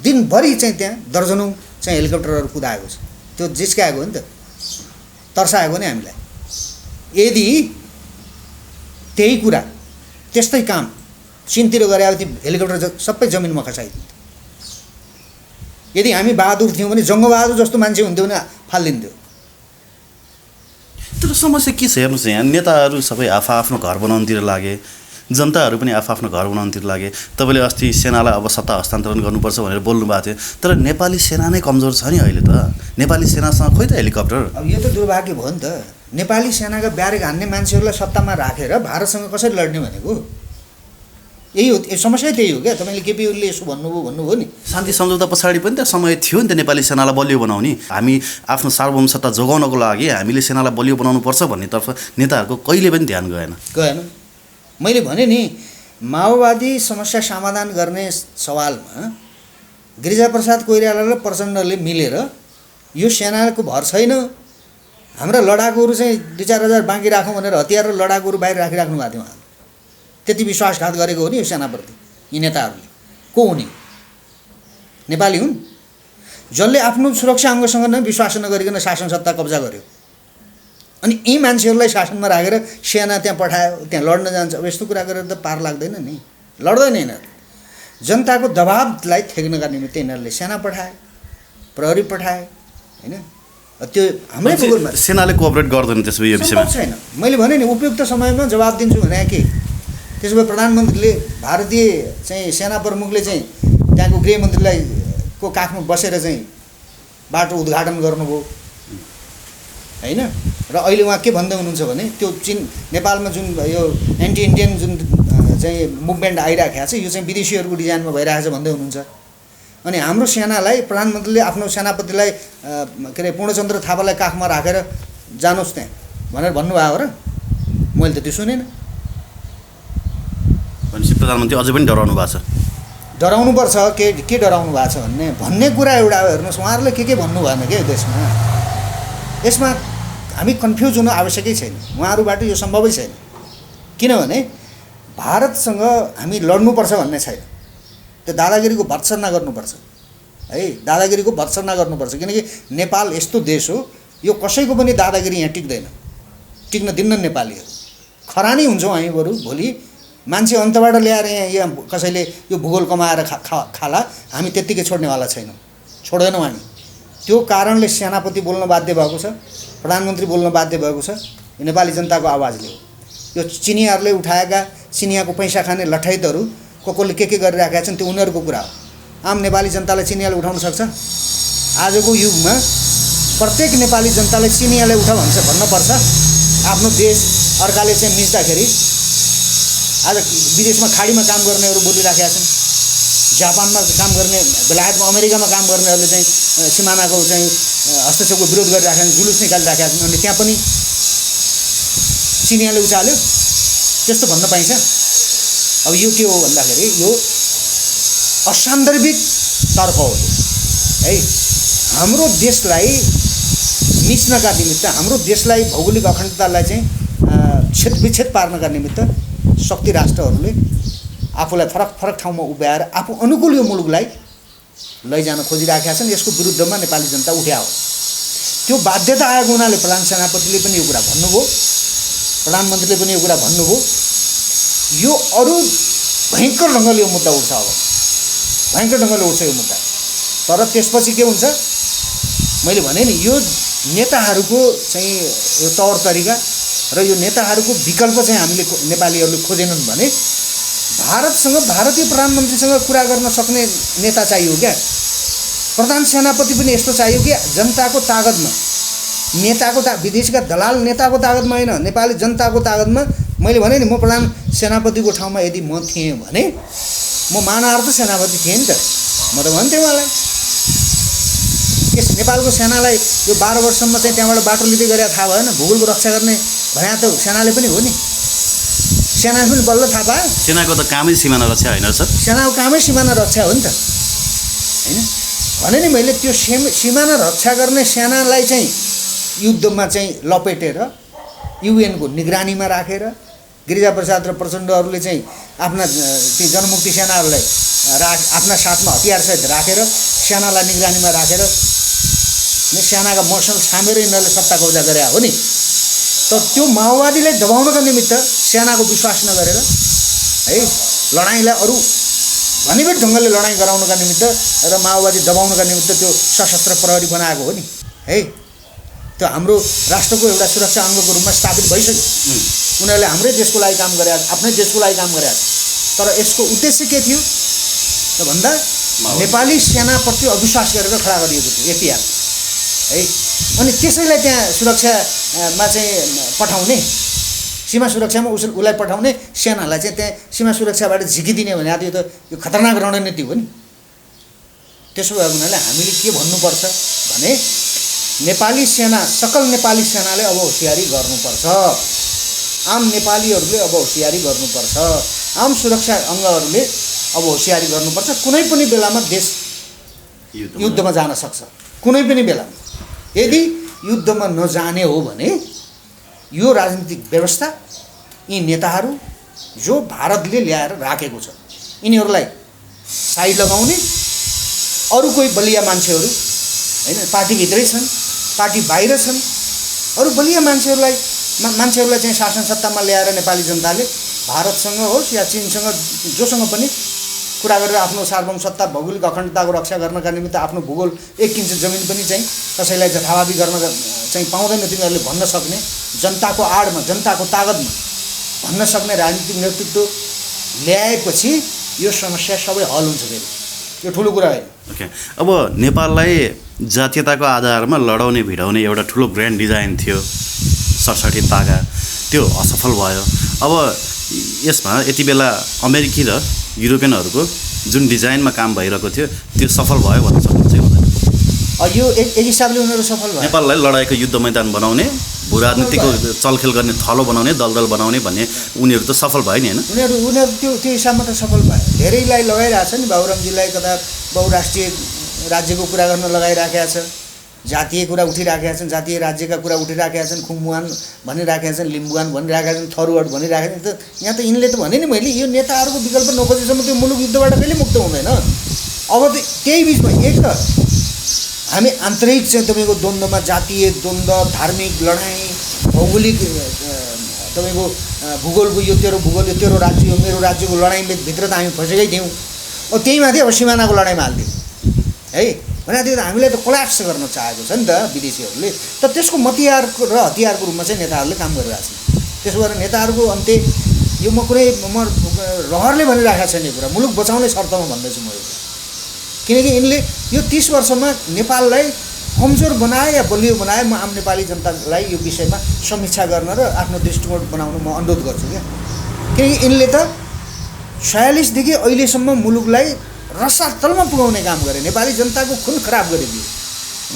दिनभरि चाहिँ त्यहाँ दर्जनौँ चाहिँ हेलिकप्टरहरू कुदाएको छ। त्यो जिस्काएको हो नि त, तर्साएको नि हामीलाई। यदि त्यही कुरा त्यस्तै काम चिनतिर गरे अब ती हेलिकप्टर सबै जमिनमा खसाइदिन्थ्यो। यदि हामी बहादुर थियौँ भने जङ्गबहादुर जस्तो मान्छे हुन्थ्यो भने फालिदिन्थ्यो। तर समस्या के छ हेर्नुहोस्, यहाँ नेताहरू सबै आफ्नो घर बनाउनुतिर लागे, जनताहरू पनि आफ्नो घर बनाउनुतिर लागे। तपाईँले अस्ति सेनालाई अब सत्ता हस्तान्तरण गर्नुपर्छ भनेर बोल्नु भएको थियो, तर नेपाली सेना नै कमजोर छ नि अहिले त। नेपाली सेनासँग खोइ त हेलिकप्टर। अब यो त दुर्भाग्य भयो नि त। नेपाली सेनाका ब्यारेक हान्ने मान्छेहरूलाई सत्तामा राखेर भारतसँग कसरी लड्ने भनेको यही हो। समस्या त्यही हो क्या। तपाईँले केपी ओलीले यसो भन्नुभयो नि, शान्ति सम्झौता पछाडि पनि त समय थियो नि त नेपाली सेनालाई बलियो बनाउने। हामी आफ्नो सार्वभौम सत्ता जोगाउनको लागि हामीले सेनालाई बलियो बनाउनुपर्छ भन्नेतर्फ नेताहरूको कहिले पनि ध्यान गएन। मैले भने नि, माओवादी समस्या समाधान गर्ने सवालमा गिरिजाप्रसाद कोइराला र प्रचण्डले मिलेर यो सेनाको भर छैन, हाम्रा लडाकुहरू चाहिँ 2-4 हजार बाँकी राखौँ भनेर हतियार र लडाकुहरू बाहिर राखिराख्नु भएको थियो उहाँले। त्यति विश्वासघात गरेको हो नि यो सेनाप्रति यी नेताहरूले। को हुने? नेपाली हुन् जसले आफ्नो सुरक्षा अङ्गसँग नै विश्वास नगरिकन शासन सत्ता कब्जा गर्यो। अनि यी मान्छेहरूलाई शासनमा राखेर सेना त्यहाँ पठायो, त्यहाँ लड्न जान्छ। अब यस्तो कुरा गरेर त पार लाग्दैन नि, लड्दैन यिनीहरू। जनताको दबाबलाई थेक्नका निमित्त यिनीहरूले सेना पठाए, प्रहरी पठाए, होइन? त्यो हाम्रै भूगोलमा सेनाले कोअपरेट गर्दैन त्यसमा, यो विषयमा छैन। मैले भने नि उपयुक्त समयमा जवाब दिन्छु भने के, त्यसो भए प्रधानमन्त्रीले भारतीय चाहिँ सेना प्रमुखले चाहिँ त्यहाँको गृहमन्त्रीलाई को काखमा बसेर चाहिँ बाटो उद्घाटन गर्नुभयो, होइन? र अहिले उहाँ के भन्दै हुनुहुन्छ भने त्यो नेपालमा जुन यो एन्टी इन्डियन जुन चाहिँ मुभमेन्ट आइरहेको छ यो चाहिँ विदेशीहरूको डिजाइनमा भइरहेको छ भन्दै हुनुहुन्छ। अनि हाम्रो सेनालाई प्रधानमन्त्रीले आफ्नो सेनापतिलाई के अरे पूर्णचन्द्र थापालाई काखमा राखेर जानुहोस् त्यहाँ भनेर भन्नुभयो हो र? मैले त त्यो सुनेन। भनेपछि प्रधानमन्त्री अझै पनि डराउनु भएको छ। डराउनुपर्छ। के डराउनु भएको छ भन्ने कुरा एउटा हेर्नुहोस्, उहाँहरूले के भन्नु भएन क्या देशमा। यसमा हामी कन्फ्युज हुनु आवश्यकै छैन, उहाँहरूबाट यो सम्भवै छैन। किनभने भारतसँग हामी लड्नुपर्छ भन्ने छैन। त्यो दादागिरीको भर्त्सना गर्नुपर्छ है, दादागिरीको भर्त्सना गर्नुपर्छ। किनकि नेपाल यस्तो देश हो, यो कसैको पनि दादागिरी यहाँ टिक्न दिन्न नेपालीहरू। खरानी हुन्छौँ हामी बरु भोलि। मान्छे अन्तबाट ल्याएर यहाँ कसैले यो भूगोल कमाएर खाला, हामी त्यत्तिकै छोड्नेवाला छैनौँ, छोड्दैनौँ हामी। त्यो कारणले सेनापति बोल्न बाध्य भएको छ, प्रधानमन्त्री बोल्न बाध्य भएको छ। यो नेपाली जनताको आवाजले हो। यो चिनियाहरूले उठाएका चिनियाको पैसा खाने लठैतहरू कसले के गरिरहेका छन् त्यो उनीहरूको कुरा हो। आम नेपाली जनतालाई चिनियाले उठाउन सक्छ? आजको युगमा प्रत्येक नेपाली जनतालाई चिनियाले भन्नुपर्छ। आफ्नो देश अर्काले चाहिँ मिच्दाखेरि आज विदेशमा खाडीमा काम गर्नेहरू बोलिराखेका छन्, जापानमा काम गर्ने, बेलायतमा अमेरिकामा काम गर्नेहरूले चाहिँ सिमानाको चाहिँ हस्तक्षेपको विरोध गरिरहेका छन्, जुलुस निकालिरहेका छन्। अनि त्यहाँ पनि चिनियाले उचाल्यो, त्यस्तो भन्न पाइन्छ? अब यो के हो भन्दाखेरि यो असान्दर्भिक तर्क हो है। हाम्रो देशलाई मिच्नका निमित्त, हाम्रो देशलाई भौगोलिक अखण्डतालाई चाहिँ विच्छेद पार्नका निमित्त शक्ति राष्ट्रहरूले आफूलाई फरक ठाउँमा उभ्याएर आफू अनुकूल यो मुलुकलाई लैजान खोजिराखेका छन्। यसको विरुद्धमा नेपाली जनता उठ्या हो। त्यो बाध्यता आएको हुनाले प्रधान सेनापतिले पनि यो कुरा भन्नुभयो, प्रधानमन्त्रीले पनि यो कुरा भन्नुभयो। यो अरू भयङ्कर ढङ्गले यो मुद्दा उठ्छ, अब भयङ्कर ढङ्गले उठ्छ यो मुद्दा। तर त्यसपछि के हुन्छ, मैले भने नि यो नेताहरूको चाहिँ यो तौर तरिका र यो नेताहरूको विकल्प चाहिँ हामीले नेपालीहरूले खोजेनन् भने भारतसँग, भारतीय प्रधानमन्त्रीसँग कुरा गर्न सक्ने नेता चाहियो क्या। प्रधान सेनापति पनि यस्तो चाहियो कि जनताको तागतमा, नेताको विदेशीका दलाल नेताको तागतमा होइन, नेपाली जनताको तागतमा। मैले भने नि, म प्रधान सेनापतिको ठाउँमा यदि म थिएँ भने म मानवार्थ सेनापति थिएँ नि त, म त भन्थेँ उहाँलाई। यस नेपालको सेनालाई यो 12 वर्षसम्म चाहिँ त्यहाँबाट बाटो लिँदै गरेर थाहा भएन? भूगोलको रक्षा गर्ने भने त सेनाले पनि हो नि, सेनाले पनि बल्ल थाहा पायो। सेनाको त कामै सिमाना रक्षा होइन सर? सेनाको कामै सिमाना रक्षा हो नि त, होइन? भने नि मैले त्यो सिमाना रक्षा गर्ने सेनालाई चाहिँ युद्धमा चाहिँ लपेटेर युएनको निगरानीमा राखेर गिरिजाप्रसाद र प्रचण्डहरूले चाहिँ आफ्ना ती जनमुक्ति सेनाहरूलाई आफ्ना साथमा हतियारसहित राखेर सेनालाई निगरानीमा राखेर सेनाका मर्सल छामेर यिनीहरूले सत्ता कब्जा गरे हो नि। तर त्यो माओवादीलाई दबाउनका निमित्त सेनाको विश्वास नगरेर है लडाइँलाई अरू घनीभूत ढङ्गले लडाइँ गराउनका निमित्त र माओवादी दबाउनका निमित्त त्यो सशस्त्र प्रहरी बनाएको हो नि है। त्यो हाम्रो राष्ट्रको एउटा सुरक्षा अङ्गको रूपमा स्थापित भइसक्यो। उनीहरूले हाम्रै देशको लागि काम गरे, आफ्नै देशको लागि काम गरेका छन्। तर यसको उद्देश्य के थियो त भन्दा नेपाली सेनाप्रति अविश्वास गरेर खडा गरिएको थियो एफआइआर है। अनि त्यसैलाई त्यहाँ सुरक्षामा चाहिँ पठाउने, सीमा सुरक्षामा उसलाई पठाउने, सेनालाई चाहिँ त्यहाँ सीमा सुरक्षाबाट झिकिदिने भने यो त यो खतरनाक रणनीति हो नि। त्यसो भएको हुनाले हामीले के भन्नुपर्छ भने नेपाली सेना, सकल नेपाली सेनाले अब होसियारी गर्नुपर्छ। आम नेपालीहरूले अब होसियारी गर्नुपर्छ। आम सुरक्षा अङ्गहरूले अब होसियारी गर्नुपर्छ। कुनै पनि बेलामा देश युद्धमा जान सक्छ। कुनै पनि बेलामा यदि युद्धमा नजाने हो भने यो राजनीतिक व्यवस्था, यी नेताहरू जो भारतले ल्याएर राखेको छ, यिनीहरूलाई साइ लगाउने अरू कोही बलिया मान्छेहरू हैन, पार्टीभित्रै छन्, पार्टी बाहिर छन्, अरू बलिया मान्छेहरूलाई चाहिँ शासन सत्तामा ल्याएर नेपाली जनताले भारतसँग होस् या चीनसँग जोसँग पनि कुरा गरेर आफ्नो सार्वभौम सत्ता, भौगोलिक अखण्डताको रक्षा गर्नका निमित्त आफ्नो भूगोल 1 इन्च जमिन पनि चाहिँ कसैलाई जथाभावी गर्न चाहिँ पाउँदैन तिनीहरूले भन्न सक्ने, जनताको आडमा, जनताको तागतमा भन्न सक्ने राजनीतिक नेतृत्व ल्याएपछि यो समस्या सबै हल हुन्छ। फेरि यो ठुलो कुरा होइन। ओके, अब नेपाललाई जातीयताको आधारमा लडाउने भिडाउने एउटा ठुलो ग्रान्ड डिजाइन थियो 67 ताका, त्यो असफल भयो। अब यसमा यति बेला अमेरिकी र युरोपियनहरूको जुन डिजाइनमा काम भइरहेको थियो त्यो सफल भयो भन्न सक्नुहुन्छ हुँदैन? यो एक हिसाबले उनीहरू सफल भयो। नेपाललाई लडाइँको युद्ध मैदान बनाउने, भू राजनीतिको चलखेल गर्ने थलो बनाउने, दलदल बनाउने भन्ने उनीहरू त सफल भयो नि होइन? उनीहरू त्यो हिसाबमा त सफल भयो। धेरैलाई लगाइरहेछ नि, बाबुरामजीलाई कता बहुराष्ट्रिय राज्यको कुरा गर्न लगाइराखेका छ, जातीय कुरा उठिराखेका छन्, जातीय राज्यका कुरा उठिराखेका छन्, खुम्बुवान भनिराखेका छन्, लिम्बुवान भनिराखेका छन्, थरुवाड भनिराखेका छन्। यहाँ त यिनले त भने नि मैले यो नेताहरूको विकल्प नखोजेसम्म त्यो मुलुक युद्धबाट कहिले मुक्त हुँदैन। अब त्यही बिचमा एक त हामी आन्तरिक चाहिँ तपाईँको द्वन्द्वमा, जातीय द्वन्द्व, धार्मिक लडाइँ, भौगोलिक तपाईँको भूगोलको यो तेरो भूगोल, यो तेरो राज्य, यो मेरो राज्यको लडाइँभित्र त हामी फसेकै थियौँ। अब त्यही माथि अब सिमानाको लडाइँमा हालिदिउँ है भने त्यो त हामीलाई त कोल्याप्स गर्न चाहेको छ नि त विदेशीहरूले। तर त्यसको मतियारको र हतियारको रूपमा चाहिँ नेताहरूले काम गरिरहेको छन्। त्यसो गरेर नेताहरूको अन्त्य यो म रहरले भनिराखेको छैन, यो कुरा मुलुक बचाउने शर्तमा भन्दैछु म यो कुरा। किनकि यिनले यो 30 वर्षमा नेपाललाई कमजोर बनाए या बलियो बनाए। म आम नेपाली जनतालाई यो विषयमा समीक्षा गर्न र आफ्नो दृष्टिकोण बनाउन म अनुरोध गर्छु क्या। किनकि यिनले त 46 देखि अहिलेसम्म मुलुकलाई रसातलमा पुगाउने काम गरे, नेपाली जनताको खुन खराब गरिदियो।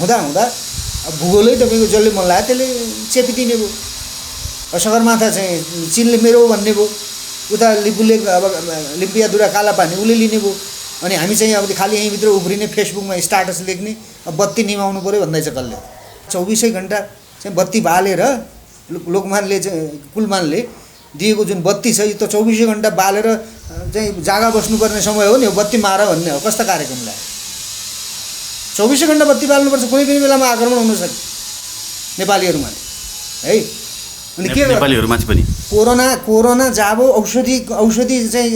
हुँदा भूगोलै तपाईँको जसले मन लाग्यो त्यसले चेपिदिने भयो। सगरमाथा चाहिँ चिनले मेरो भन्ने भयो, उता लिपुले अब लिम्पियादुरा कालापानी उसले लिने भयो। अनि हामी चाहिँ अब खालि यहीँभित्र उफ्रिने, फेसबुकमा स्टाटस लेख्ने, बत्ती निभाउनु पऱ्यो भन्दैछ कसले। 24 घन्टा चाहिँ बत्ती बालेर लोकमानले चाहिँ कुलमानले दिएको जुन बत्ती छ, यो त 24 घन्टा बालेर चाहिँ जागा बस्नुपर्ने समय हो नि, यो बत्ती मार भन्ने हो। कस्तो कार्यक्रम ल्यायो? 24 घन्टा बत्ती बाल्नुपर्छ, कुनै पनि बेलामा आक्रमण हुनसक्छ नेपालीहरूमाथि है। अनि के नेपालीहरूमाथि पनि कोरोना जाबो औषधि चाहिँ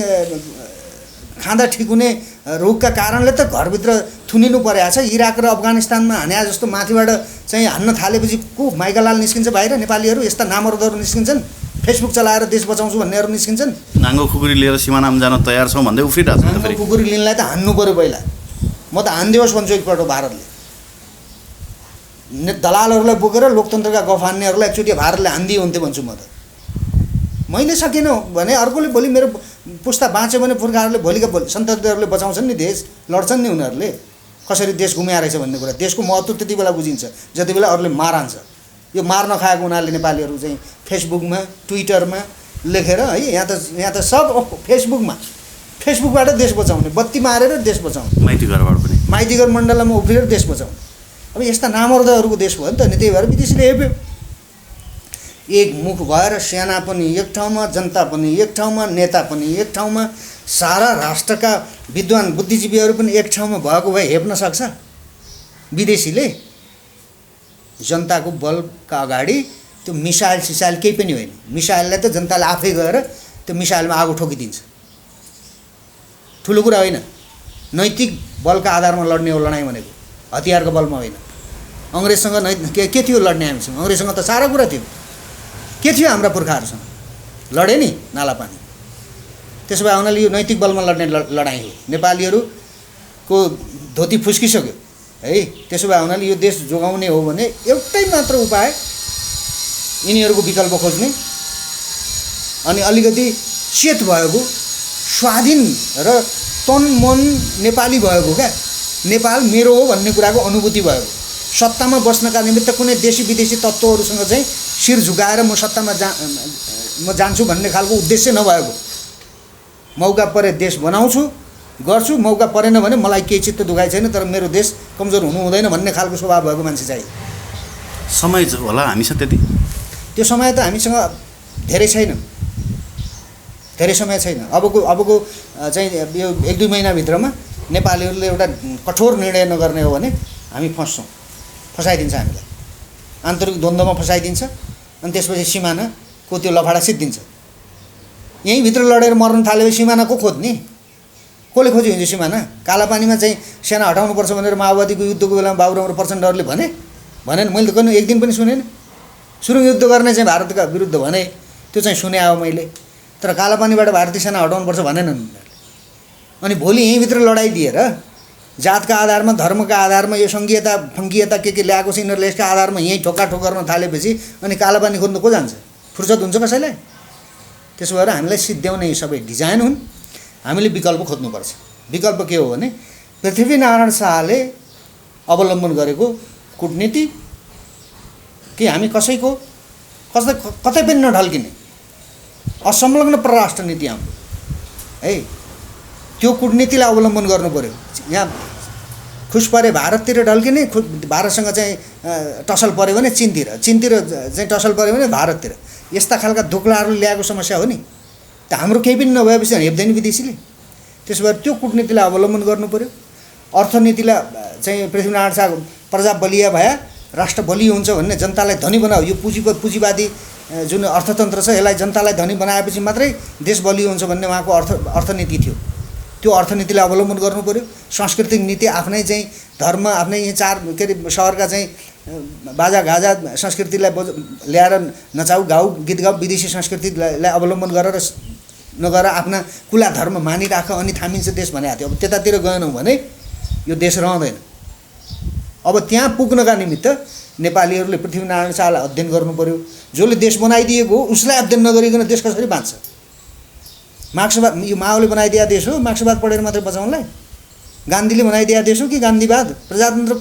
खाँदा ठिक हुने रोगका कारणले त घरभित्र थुनिनु परेको छ। इराक र अफगानिस्तानमा हाने जस्तो माथिबाट चाहिँ हान्न थालेपछि को माइकालाल निस्किन्छ बाहिर? नेपालीहरू यस्ता नामर्दहरू निस्किन्छन्, फेसबुक चलाएर देश बचाउँछु भन्नेहरू निस्किन्छन्। नाङ्गो खुकुरी लिएर सिमानामा जान तयार छौँ भन्दै उफ्रिरहेको छ। नाङ्गो खुकुरी लिनलाई त हान्नु पऱ्यो पहिला। म त हानिदियोस् भन्छु एकपल्ट भारतले। दलालहरूलाई बोकेर लोकतन्त्रका गफ हान्नेहरूलाई एकचोटि भारतले हानिदियो हुन्थ्यो भन्छु म त। मैले सकिनँ भने अर्कोले भोलि मेरो पुस्ता बाँच्यो भने पुर्खाहरूले भोलिका सन्ततिहरूले बचाउँछन् नि देश, लड्छन् नि उनीहरूले। कसरी देश गुमाएरहेछ भन्ने कुरा, देशको महत्त्व त्यति बेला बुझिन्छ जति बेला अरूले मारान्छ। यो मार नखाएको हुनाले नेपालीहरू चाहिँ फेसबुकमा, ट्विटरमा लेखेर है, यहाँ त सब फेसबुकबाट देश बचाउने, बत्ती मारेर देश बचाउने, माइतीघर मण्डलमा उफ्रिएर देश बचाउने। अब यस्ता नामर्दहरूको देश भयो नि त। अनि त्यही भएर विदेशीले हेप्यो। एकमुख भएर सेना पनि एक ठाउँमा, जनता पनि एक ठाउँमा, नेता पनि एक ठाउँमा, सारा राष्ट्रका विद्वान बुद्धिजीवीहरू पनि एक ठाउँमा भएको भए हेप्न सक्छ? विदेशीले जनताको बलका अगाडि त्यो मिसाइल सिसाइल केही पनि होइन। मिसाइललाई त जनताले आफै गएर त्यो मिसाइलमा आगो ठोकिदिन्छ। ठुलो कुरा होइन। नैतिक बलका आधारमा लड्ने हो लडाइँ भनेको, हतियारको बलमा होइन। अङ्ग्रेजसँग के थियो लड्ने हामीसँग? अङ्ग्रेजसँग त सारा कुरा थियो। के थियो हाम्रा पुर्खाहरूसँग? लडे नि नालापानी। त्यसो भए हुनाले यो नैतिक बलमा लड्ने लडाइँ हो। नेपालीहरूको धोती फुस्किसक्यो है। त्यसो भए हुनाले यो देश जोगाउने हो भने एउटै मात्र उपाय, यिनीहरूको विकल्प खोज्ने, अनि अलिकति चेत भएको, स्वाधीन र तन मन नेपाली भएको, क्या नेपाल मेरो हो भन्ने कुराको अनुभूति भएको, सत्तामा बस्नका निमित्त कुनै देशी विदेशी तत्त्वहरूसँग चाहिँ शिर झुकाएर म सत्तामा जान्छु भन्ने खालको उद्देश्य नभएको, मौका परे देश बनाउँछु गर्छु, मौका परेन भने मलाई केही चित्त दुखाइ छैन, तर मेरो देश कमजोर हुनु हुँदैन भन्ने खालको स्वभाव भएको मान्छे चाहियो। समय होला हामीसँग त्यति? त्यो समय त हामीसँग धेरै छैन, धेरै समय छैन। अबको चाहिँ यो 1-2 महिनाभित्रमा नेपालीहरूले एउटा कठोर निर्णय नगर्ने हो भने हामी फस्छौँ, फसाइदिन्छ हामीलाई, आन्तरिक द्वन्द्वमा फसाइदिन्छ। अनि त्यसपछि सिमानाको त्यो लफाडा सिद्धिन्छ। यहीँभित्र लडेर मर्न थालेपछि सिमाना को खोज्ने? कसले खोज्यो हिजो सिमाना? कालापानीमा चाहिँ सेना हटाउनुपर्छ भनेर माओवादीको युद्धको बेलामा बाबुराम र प्रचण्डहरूले भनेन? मैले त एक दिन पनि सुनेन। सुरुङ युद्ध गर्ने चाहिँ भारतका विरुद्ध भने, त्यो चाहिँ सुने आयो मैले, तर कालापानीबाट भारतीय सेना हटाउनुपर्छ भनेनन्। अनि भोलि यहीँभित्र लडाइँ दिएर जातका आधारमा, धर्मका आधारमा यो सङ्घीयता फङ्घीयता के ल्याएको छ यिनीहरूले, यसका आधारमा यहीँ ठोक्का गर्न थालेपछि अनि कालापानी खोज्नु को जान्छ? फुर्सद हुन्छ कसैलाई? त्यसो भएर हामीलाई सिद्ध्याउने यी सबै डिजाइन हुन्। हामीले विकल्प खोज्नुपर्छ। विकल्प के हो भने पृथ्वीनारायण शाहले अवलम्बन गरेको कूटनीति कि हामी कसैको कतै पनि नढल्किने असंलग्न परराष्ट्र नीति हाम्रो है, त्यो कूटनीतिलाई अवलम्बन गर्नु पर्यो। यहाँ खुस परे भारततिर ढल्किने, भारतसँग चाहिँ टसल पऱ्यो भने चीनतिर चाहिँ टसल पऱ्यो भने भारततिर, यस्ता खालका दुक्लाहरूले ल्याएको समस्या हो नि। त हाम्रो केही पनि नभएपछि हेप्दैन विदेशीले। त्यसो भए त्यो कूटनीतिलाई अवलम्बन गर्नु पर्यो। अर्थनीतिलाई चाहिँ पृथ्वीनारायण शाह प्रजा बलिया भए राष्ट्र बलियो हुन्छ भन्ने, जनतालाई धनी बनाऊ, यो पुँजीवादी जुन अर्थतन्त्र छ यसलाई जनतालाई धनी बनाएपछि मात्रै देश बलियो हुन्छ भन्ने उहाँको अर्थनीति थियो। त्यो अर्थनीतिलाई अवलम्बन गर्नु पर्यो। सांस्कृतिक नीति आफ्नै चाहिँ धर्म, आफ्नै के अरे सहरका चाहिँ बाजा गाजा संस्कृतिलाई ल्याएर नचाउ गाउ गीत गाउ, विदेशी संस्कृतिलाई अवलम्बन गरेर नगएर आफ्ना कुला धर्म मानिराख अनि थामिन्छ देश भनेको थियो। अब त्यतातिर गएनौँ भने यो देश रहँदैन। अब त्यहाँ पुग्नका निमित्त नेपालीहरूले पृथ्वीनारायण शाहलाई अध्ययन गर्नु पर्यो। जसले देश बनाइदिएको हो उसलाई अध्ययन नगरिकन देश कसरी बाँच्छ? मार्क्सवाद यो माओले बनाइदिया देश हो? मार्क्सवाद पढेर मात्रै बचाउनलाई? गान्धीले बनाइदिया देश हो कि गान्धीवाद? प्रजातन्त्र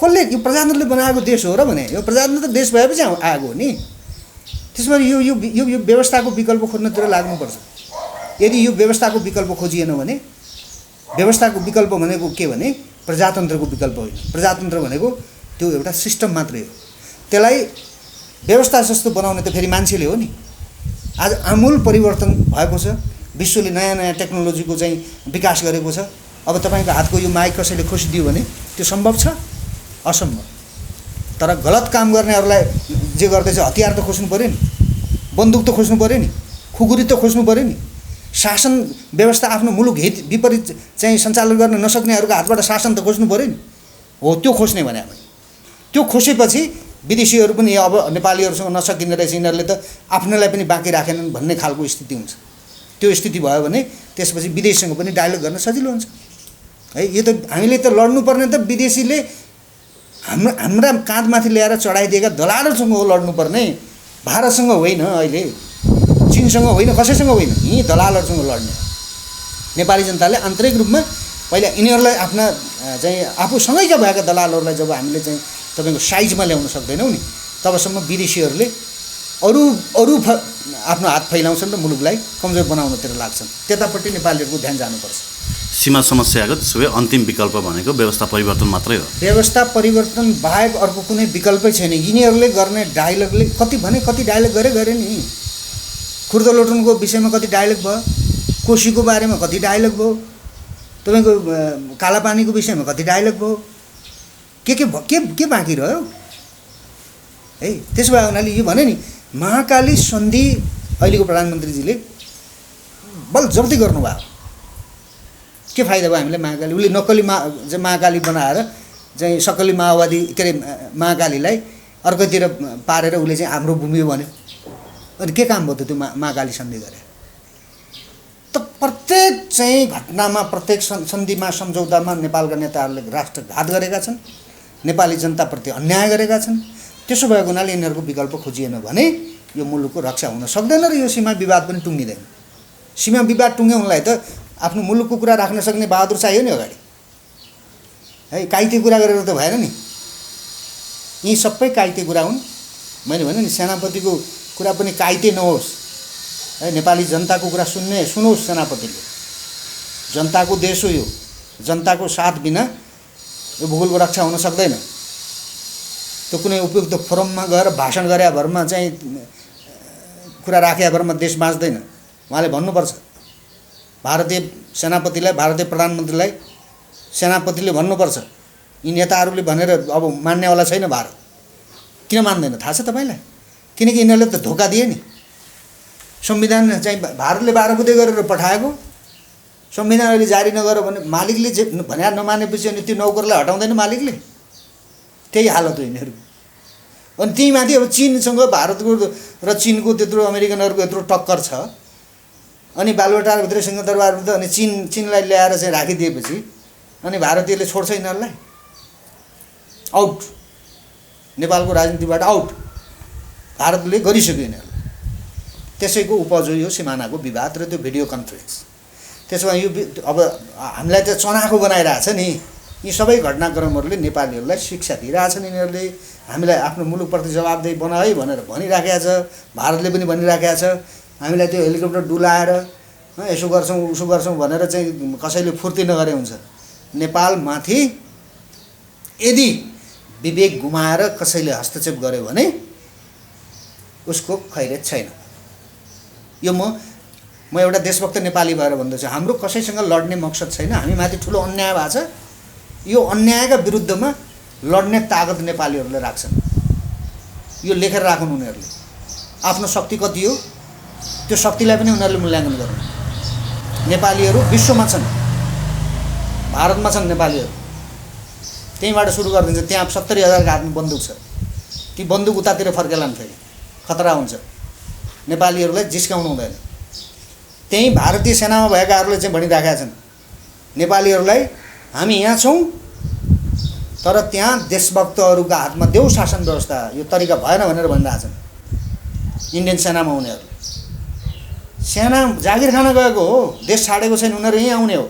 कसले यो प्रजातन्त्रले बनाएको देश हो र भने? यो प्रजातन्त्र देश भएपछि आएको हो नि। त्यसमा यो व्यवस्थाको विकल्प खोज्नतिर लाग्नुपर्छ। यदि यो व्यवस्थाको विकल्प खोजिएन भने, व्यवस्थाको विकल्प भनेको के भने प्रजातन्त्रको विकल्प होइन। प्रजातन्त्र भनेको त्यो एउटा सिस्टम मात्रै हो। त्यसलाई व्यवस्था जस्तो बनाउने त फेरि मान्छेले हो नि। आज आमूल परिवर्तन भएको छ। विश्वले नयाँ नयाँ टेक्नोलोजीको चाहिँ विकास गरेको छ। अब तपाईँको हातको यो माइक कसैले खोसिदियो भने त्यो सम्भव छ? असम्भव। तर गलत काम गर्नेहरूलाई जे गर्दैछ हतियार त खोज्नु पऱ्यो नि, बन्दुक त खोज्नु पऱ्यो नि, खुकुरी त खोज्नु पऱ्यो नि। शासन व्यवस्था आफ्नो मुलुक हित विपरीत चाहिँ सञ्चालन गर्न नसक्नेहरूको हातबाट शासन त खोज्नु पऱ्यो नि। हो त्यो खोज्ने भने हामी त्यो खोसेपछि विदेशीहरू पनि अब नेपालीहरूसँग नसकिने रहेछ, यिनीहरूले त आफ्नोलाई पनि बाँकी राखेनन् भन्ने खालको स्थिति हुन्छ। त्यो स्थिति भयो भने त्यसपछि विदेशीसँग पनि डायलग गर्न सजिलो हुन्छ है। यो त हामीले त लड्नुपर्ने त विदेशीले हाम्रा काँधमाथि ल्याएर चढाइदिएका दलालहरूसँग हो लड्नुपर्ने, भारतसँग होइन, अहिले चीनसँग होइन, कसैसँग होइन, यी दलालहरूसँग लड्ने। नेपाली जनताले आन्तरिक रूपमा पहिला यिनीहरूलाई आफ्ना चाहिँ आफूसँगैका भएका दलालहरूलाई जब हामीले चाहिँ तपाईँको साइजमा ल्याउन सक्दैनौँ नि, तबसम्म विदेशीहरूले अरू अरू आफ्नो हात फैलाउँछन् र मुलुकलाई कमजोर बनाउनतिर लाग्छन्। त्यतापट्टि नेपालीहरूको ध्यान जानुपर्छ। सीमा समस्याको त्यसो भए अन्तिम विकल्प भनेको व्यवस्था परिवर्तन मात्रै हो। व्यवस्था परिवर्तन बाहेक अर्को कुनै विकल्पै छैन। यिनीहरूले गर्ने डायलगले कति डायलग गरे नि। खुर्दलोटनको विषयमा कति डायलग भयो, कोशीको बारेमा कति डायलग भयो, तपाईँको कालापानीको विषयमा कति डायलग भयो, के बाँकी रह्यो है। त्यसो भए हुनाले यो भने नि महाकाली सन्धि अहिलेको प्रधानमन्त्रीजीले बलजफ्ती गर्नुभयो। के फाइदा भयो हामीलाई? महाकाली उसले नक्कली महाकाली बनाएर चाहिँ सक्कली माओवादी के अरे महाकालीलाई अर्कोतिर पारेर उसले चाहिँ हाम्रो भूमि भन्यो। अनि के काम भयो त त्यो महाकाली सन्धि गरे? त प्रत्येक चाहिँ घटनामा, प्रत्येक सन्धिमा, सम्झौतामा नेपालका नेताहरूले राष्ट्रघात गरेका छन्, नेपाली जनताप्रति अन्याय गरेका छन्। त्यसो भएको हुनाले यिनीहरूको विकल्प खोजिएन भने यो मुलुकको रक्षा हुन सक्दैन र यो सीमा विवाद पनि टुङ्गिँदैन। सीमा विवाद टुङ्ग्याउनलाई त आफ्नो मुलुकको कुरा राख्न सक्ने बहादुर चाहियो नि अगाडि है। काइते कुरा गरेर त भएन नि। यी सबै काइते कुरा हुन्। मैले भने नि सेनापतिको कुरा पनि काइते नहोस् है। नेपाली जनताको कुरा सुनोस् सेनापतिले। जनताको देश हो यो। जनताको साथ बिना यो भूगोलको रक्षा हुन सक्दैन। त्यो कुनै उपयुक्त फोरममा गएर भाषण गरे भरमा चाहिँ कुरा राखे भरमा देश बाँच्दैन। उहाँले भन्नुपर्छ भारतीय सेनापतिलाई, भारतीय प्रधानमन्त्रीलाई, सेनापतिले भन्नुपर्छ यी नेताहरूले भनेर अब मान्नेवाला छैन भारत। किन मान्दैन थाहा छ तपाईँलाई? किनकि यिनीहरूले त धोका दिए नि। संविधान चाहिँ भारतले 12 बुँदे गरेर पठाएको, संविधान अहिले जारी नगर भने मालिकले जे भने नमानेपछि अनि त्यो नौकरलाई हटाउँदैन मालिकले। त्यही हालत हो यिनीहरूको। अनि त्यही माथि अब चीनसँग भारतको र चीनको त्यत्रो अमेरिकनहरूको यत्रो टक्कर छ। अनि बालुवाटारभित्र सिंहदरबारभित्र अनि चीनलाई ल्याएर चाहिँ राखिदिएपछि अनि भारतीयले छोड्छ यिनीहरूलाई? आउट। नेपालको राजनीतिबाट आउट भारतले गरिसक्यो यिनीहरूले। त्यसैको उपज हो यो सिमानाको विवाद र त्यो भिडियो कन्फरेन्स। त्यसो भए यो अब हामीलाई त चनाखो बनाइरहेछ नि। यी सबै घटनाक्रमहरूले नेपालीहरूलाई शिक्षा दिइरहेछन्। यिनीहरूले हामीलाई आफ्नो मुलुकप्रति जवाबदेही बना है भनेर भनिराखेको छ। भारतले पनि भनिराखेको छ हामीलाई त्यो हेलिकप्टर डुलाएर यसो गर्छौँ उसो गर्छौँ भनेर चाहिँ कसैले फुर्ती नगरे हुन्छ। नेपालमाथि यदि विवेक गुमाएर कसैले हस्तक्षेप गर्यो भने उसको खैरेत छैन। यो म एउटा देशभक्त नेपाली भएर भन्दछु। हाम्रो कसैसँग लड्ने मकसद छैन। हामीमाथि ठुलो अन्याय भएको छ। यो अन्यायका विरुद्धमा लड्ने तागत नेपालीहरूले राख्छन्। यो लेखेर राखुन् उनीहरूले। आफ्नो शक्ति कति हो त्यो शक्तिलाई पनि उनीहरूले मूल्याङ्कन गर्नु। नेपालीहरू विश्वमा छन्, भारतमा छन् नेपालीहरू। त्यहीँबाट सुरु गरिदिन्छ। त्यहाँ 70,000 हातमा बन्दुक छ। ती बन्दुक उतातिर फर्केलान् फेरि खतरा हुन्छ। नेपालीहरूलाई जिस्काउनु हुँदैन। त्यही भारतीय सेनामा भएकाहरूले चाहिँ भनिराखेका छन् नेपालीहरूलाई हामी यहाँ छौँ तर त्यहाँ देशभक्तहरूका हातमा देऊ शासन व्यवस्था। यो तरिका भएन भनेर भनिरहेछन् इन्डियन सेनामा उनीहरू। सेना जागिर खान गएको हो, देश छाडेको छैन। उनीहरू यहीँ आउने हो।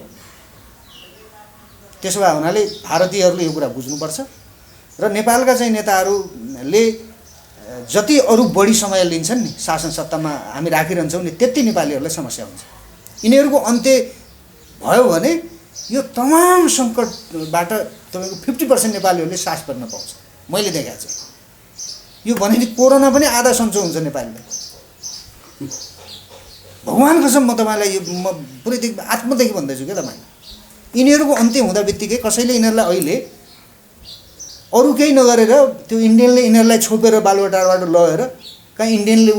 त्यसो भए हुनाले भारतीयहरूले यो कुरा बुझ्नुपर्छ र नेपालका चाहिँ नेताहरूले जति अरू बढी समय लिन्छन् नि शासन सत्तामा हामी राखिरहन्छौँ नि त्यति नेपालीहरूलाई समस्या हुन्छ। यिनीहरूको अन्त्य भयो भने यो तमाम सङ्कटबाट तपाईँको 50% नेपालीहरूले सास फेर्न पाउँछ। मैले देखाएको छु यो भने नि कोरोना पनि आधा सन्चो हुन्छ नेपालीलाई। भगवान कसम म तपाईँलाई यो म पुरैदेखि आत्मदेखि भन्दैछु क्या तपाईँलाई। यिनीहरूको अन्त्य हुँदा बित्तिकै कसैले यिनीहरूलाई अहिले अरू केही नगरेर त्यो इन्डियनले यिनीहरूलाई छोपेर बालुवाटारबाट लगेर कहीँ इन्डियनले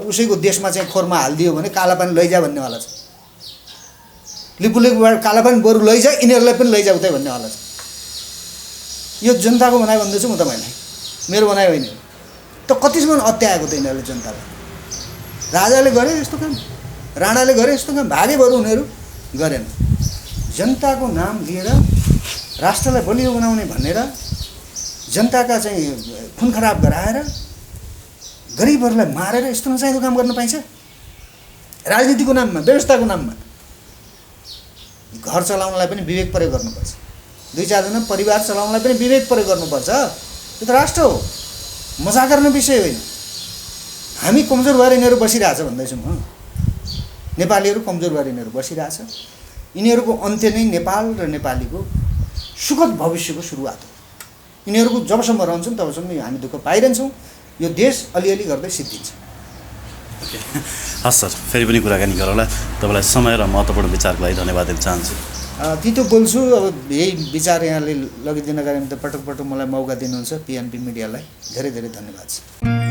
उसैको देशमा चाहिँ खोरमा हालिदियो भने कालापानी लैजा भन्नेवाला छ। लिपुलेकबाट कालापानी बरु लैजा यिनीहरूलाई पनि लैजा उतै भन्नेवाला छ। यो जनताको भनाइ भन्दैछु म तपाईँलाई, मेरो भनाइ होइन। त कतिसम्म अत्याएको त यिनीहरूले जनतालाई। राजाले गरे यस्तो काम, राणाले गरे यस्तो काम, भागे बरु उनीहरू गरेन। जनताको नाम लिएर राष्ट्रलाई बलियो बनाउने भनेर जनताका चाहिँ खुन खराब गराएर गरिबहरूलाई मारेर यस्तो नचाहिँदो काम गर्न पाइन्छ? राजनीतिको नाममा, व्यवस्थाको नाममा। घर चलाउनलाई पनि विवेक प्रयोग गर्नुपर्छ। 2-4 जना परिवार चलाउनलाई पनि विवेक प्रयोग गर्नुपर्छ। यो त राष्ट्र हो, मजा गर्ने विषय होइन। हामी कमजोर भएर यिनीहरू बसिरहेछ भन्दैछु म। नेपालीहरू कमजोर भएर यिनीहरू बसिरहेछ। यिनीहरूको अन्त्य नै नेपाल र नेपालीको सुखद भविष्यको सुरुवात हो। यिनीहरूको जबसम्म रहन्छन् तबसम्म हामी दुःख पाइरहन्छौँ। यो देश अलिअलि गर्दै सिद्धिन्छ। हस् सर, फेरि पनि कुराकानी गरौँला। तपाईँलाई समय र महत्त्वपूर्ण विचारको लागि धन्यवाद दिन चाहन्छु। तितो बोल्छु। अब यही विचार यहाँले लगिदिनका निम्ति पटक पटक मलाई मौका दिनुहुन्छ पिएनपी मिडियालाई धेरै धेरै धन्यवाद छ।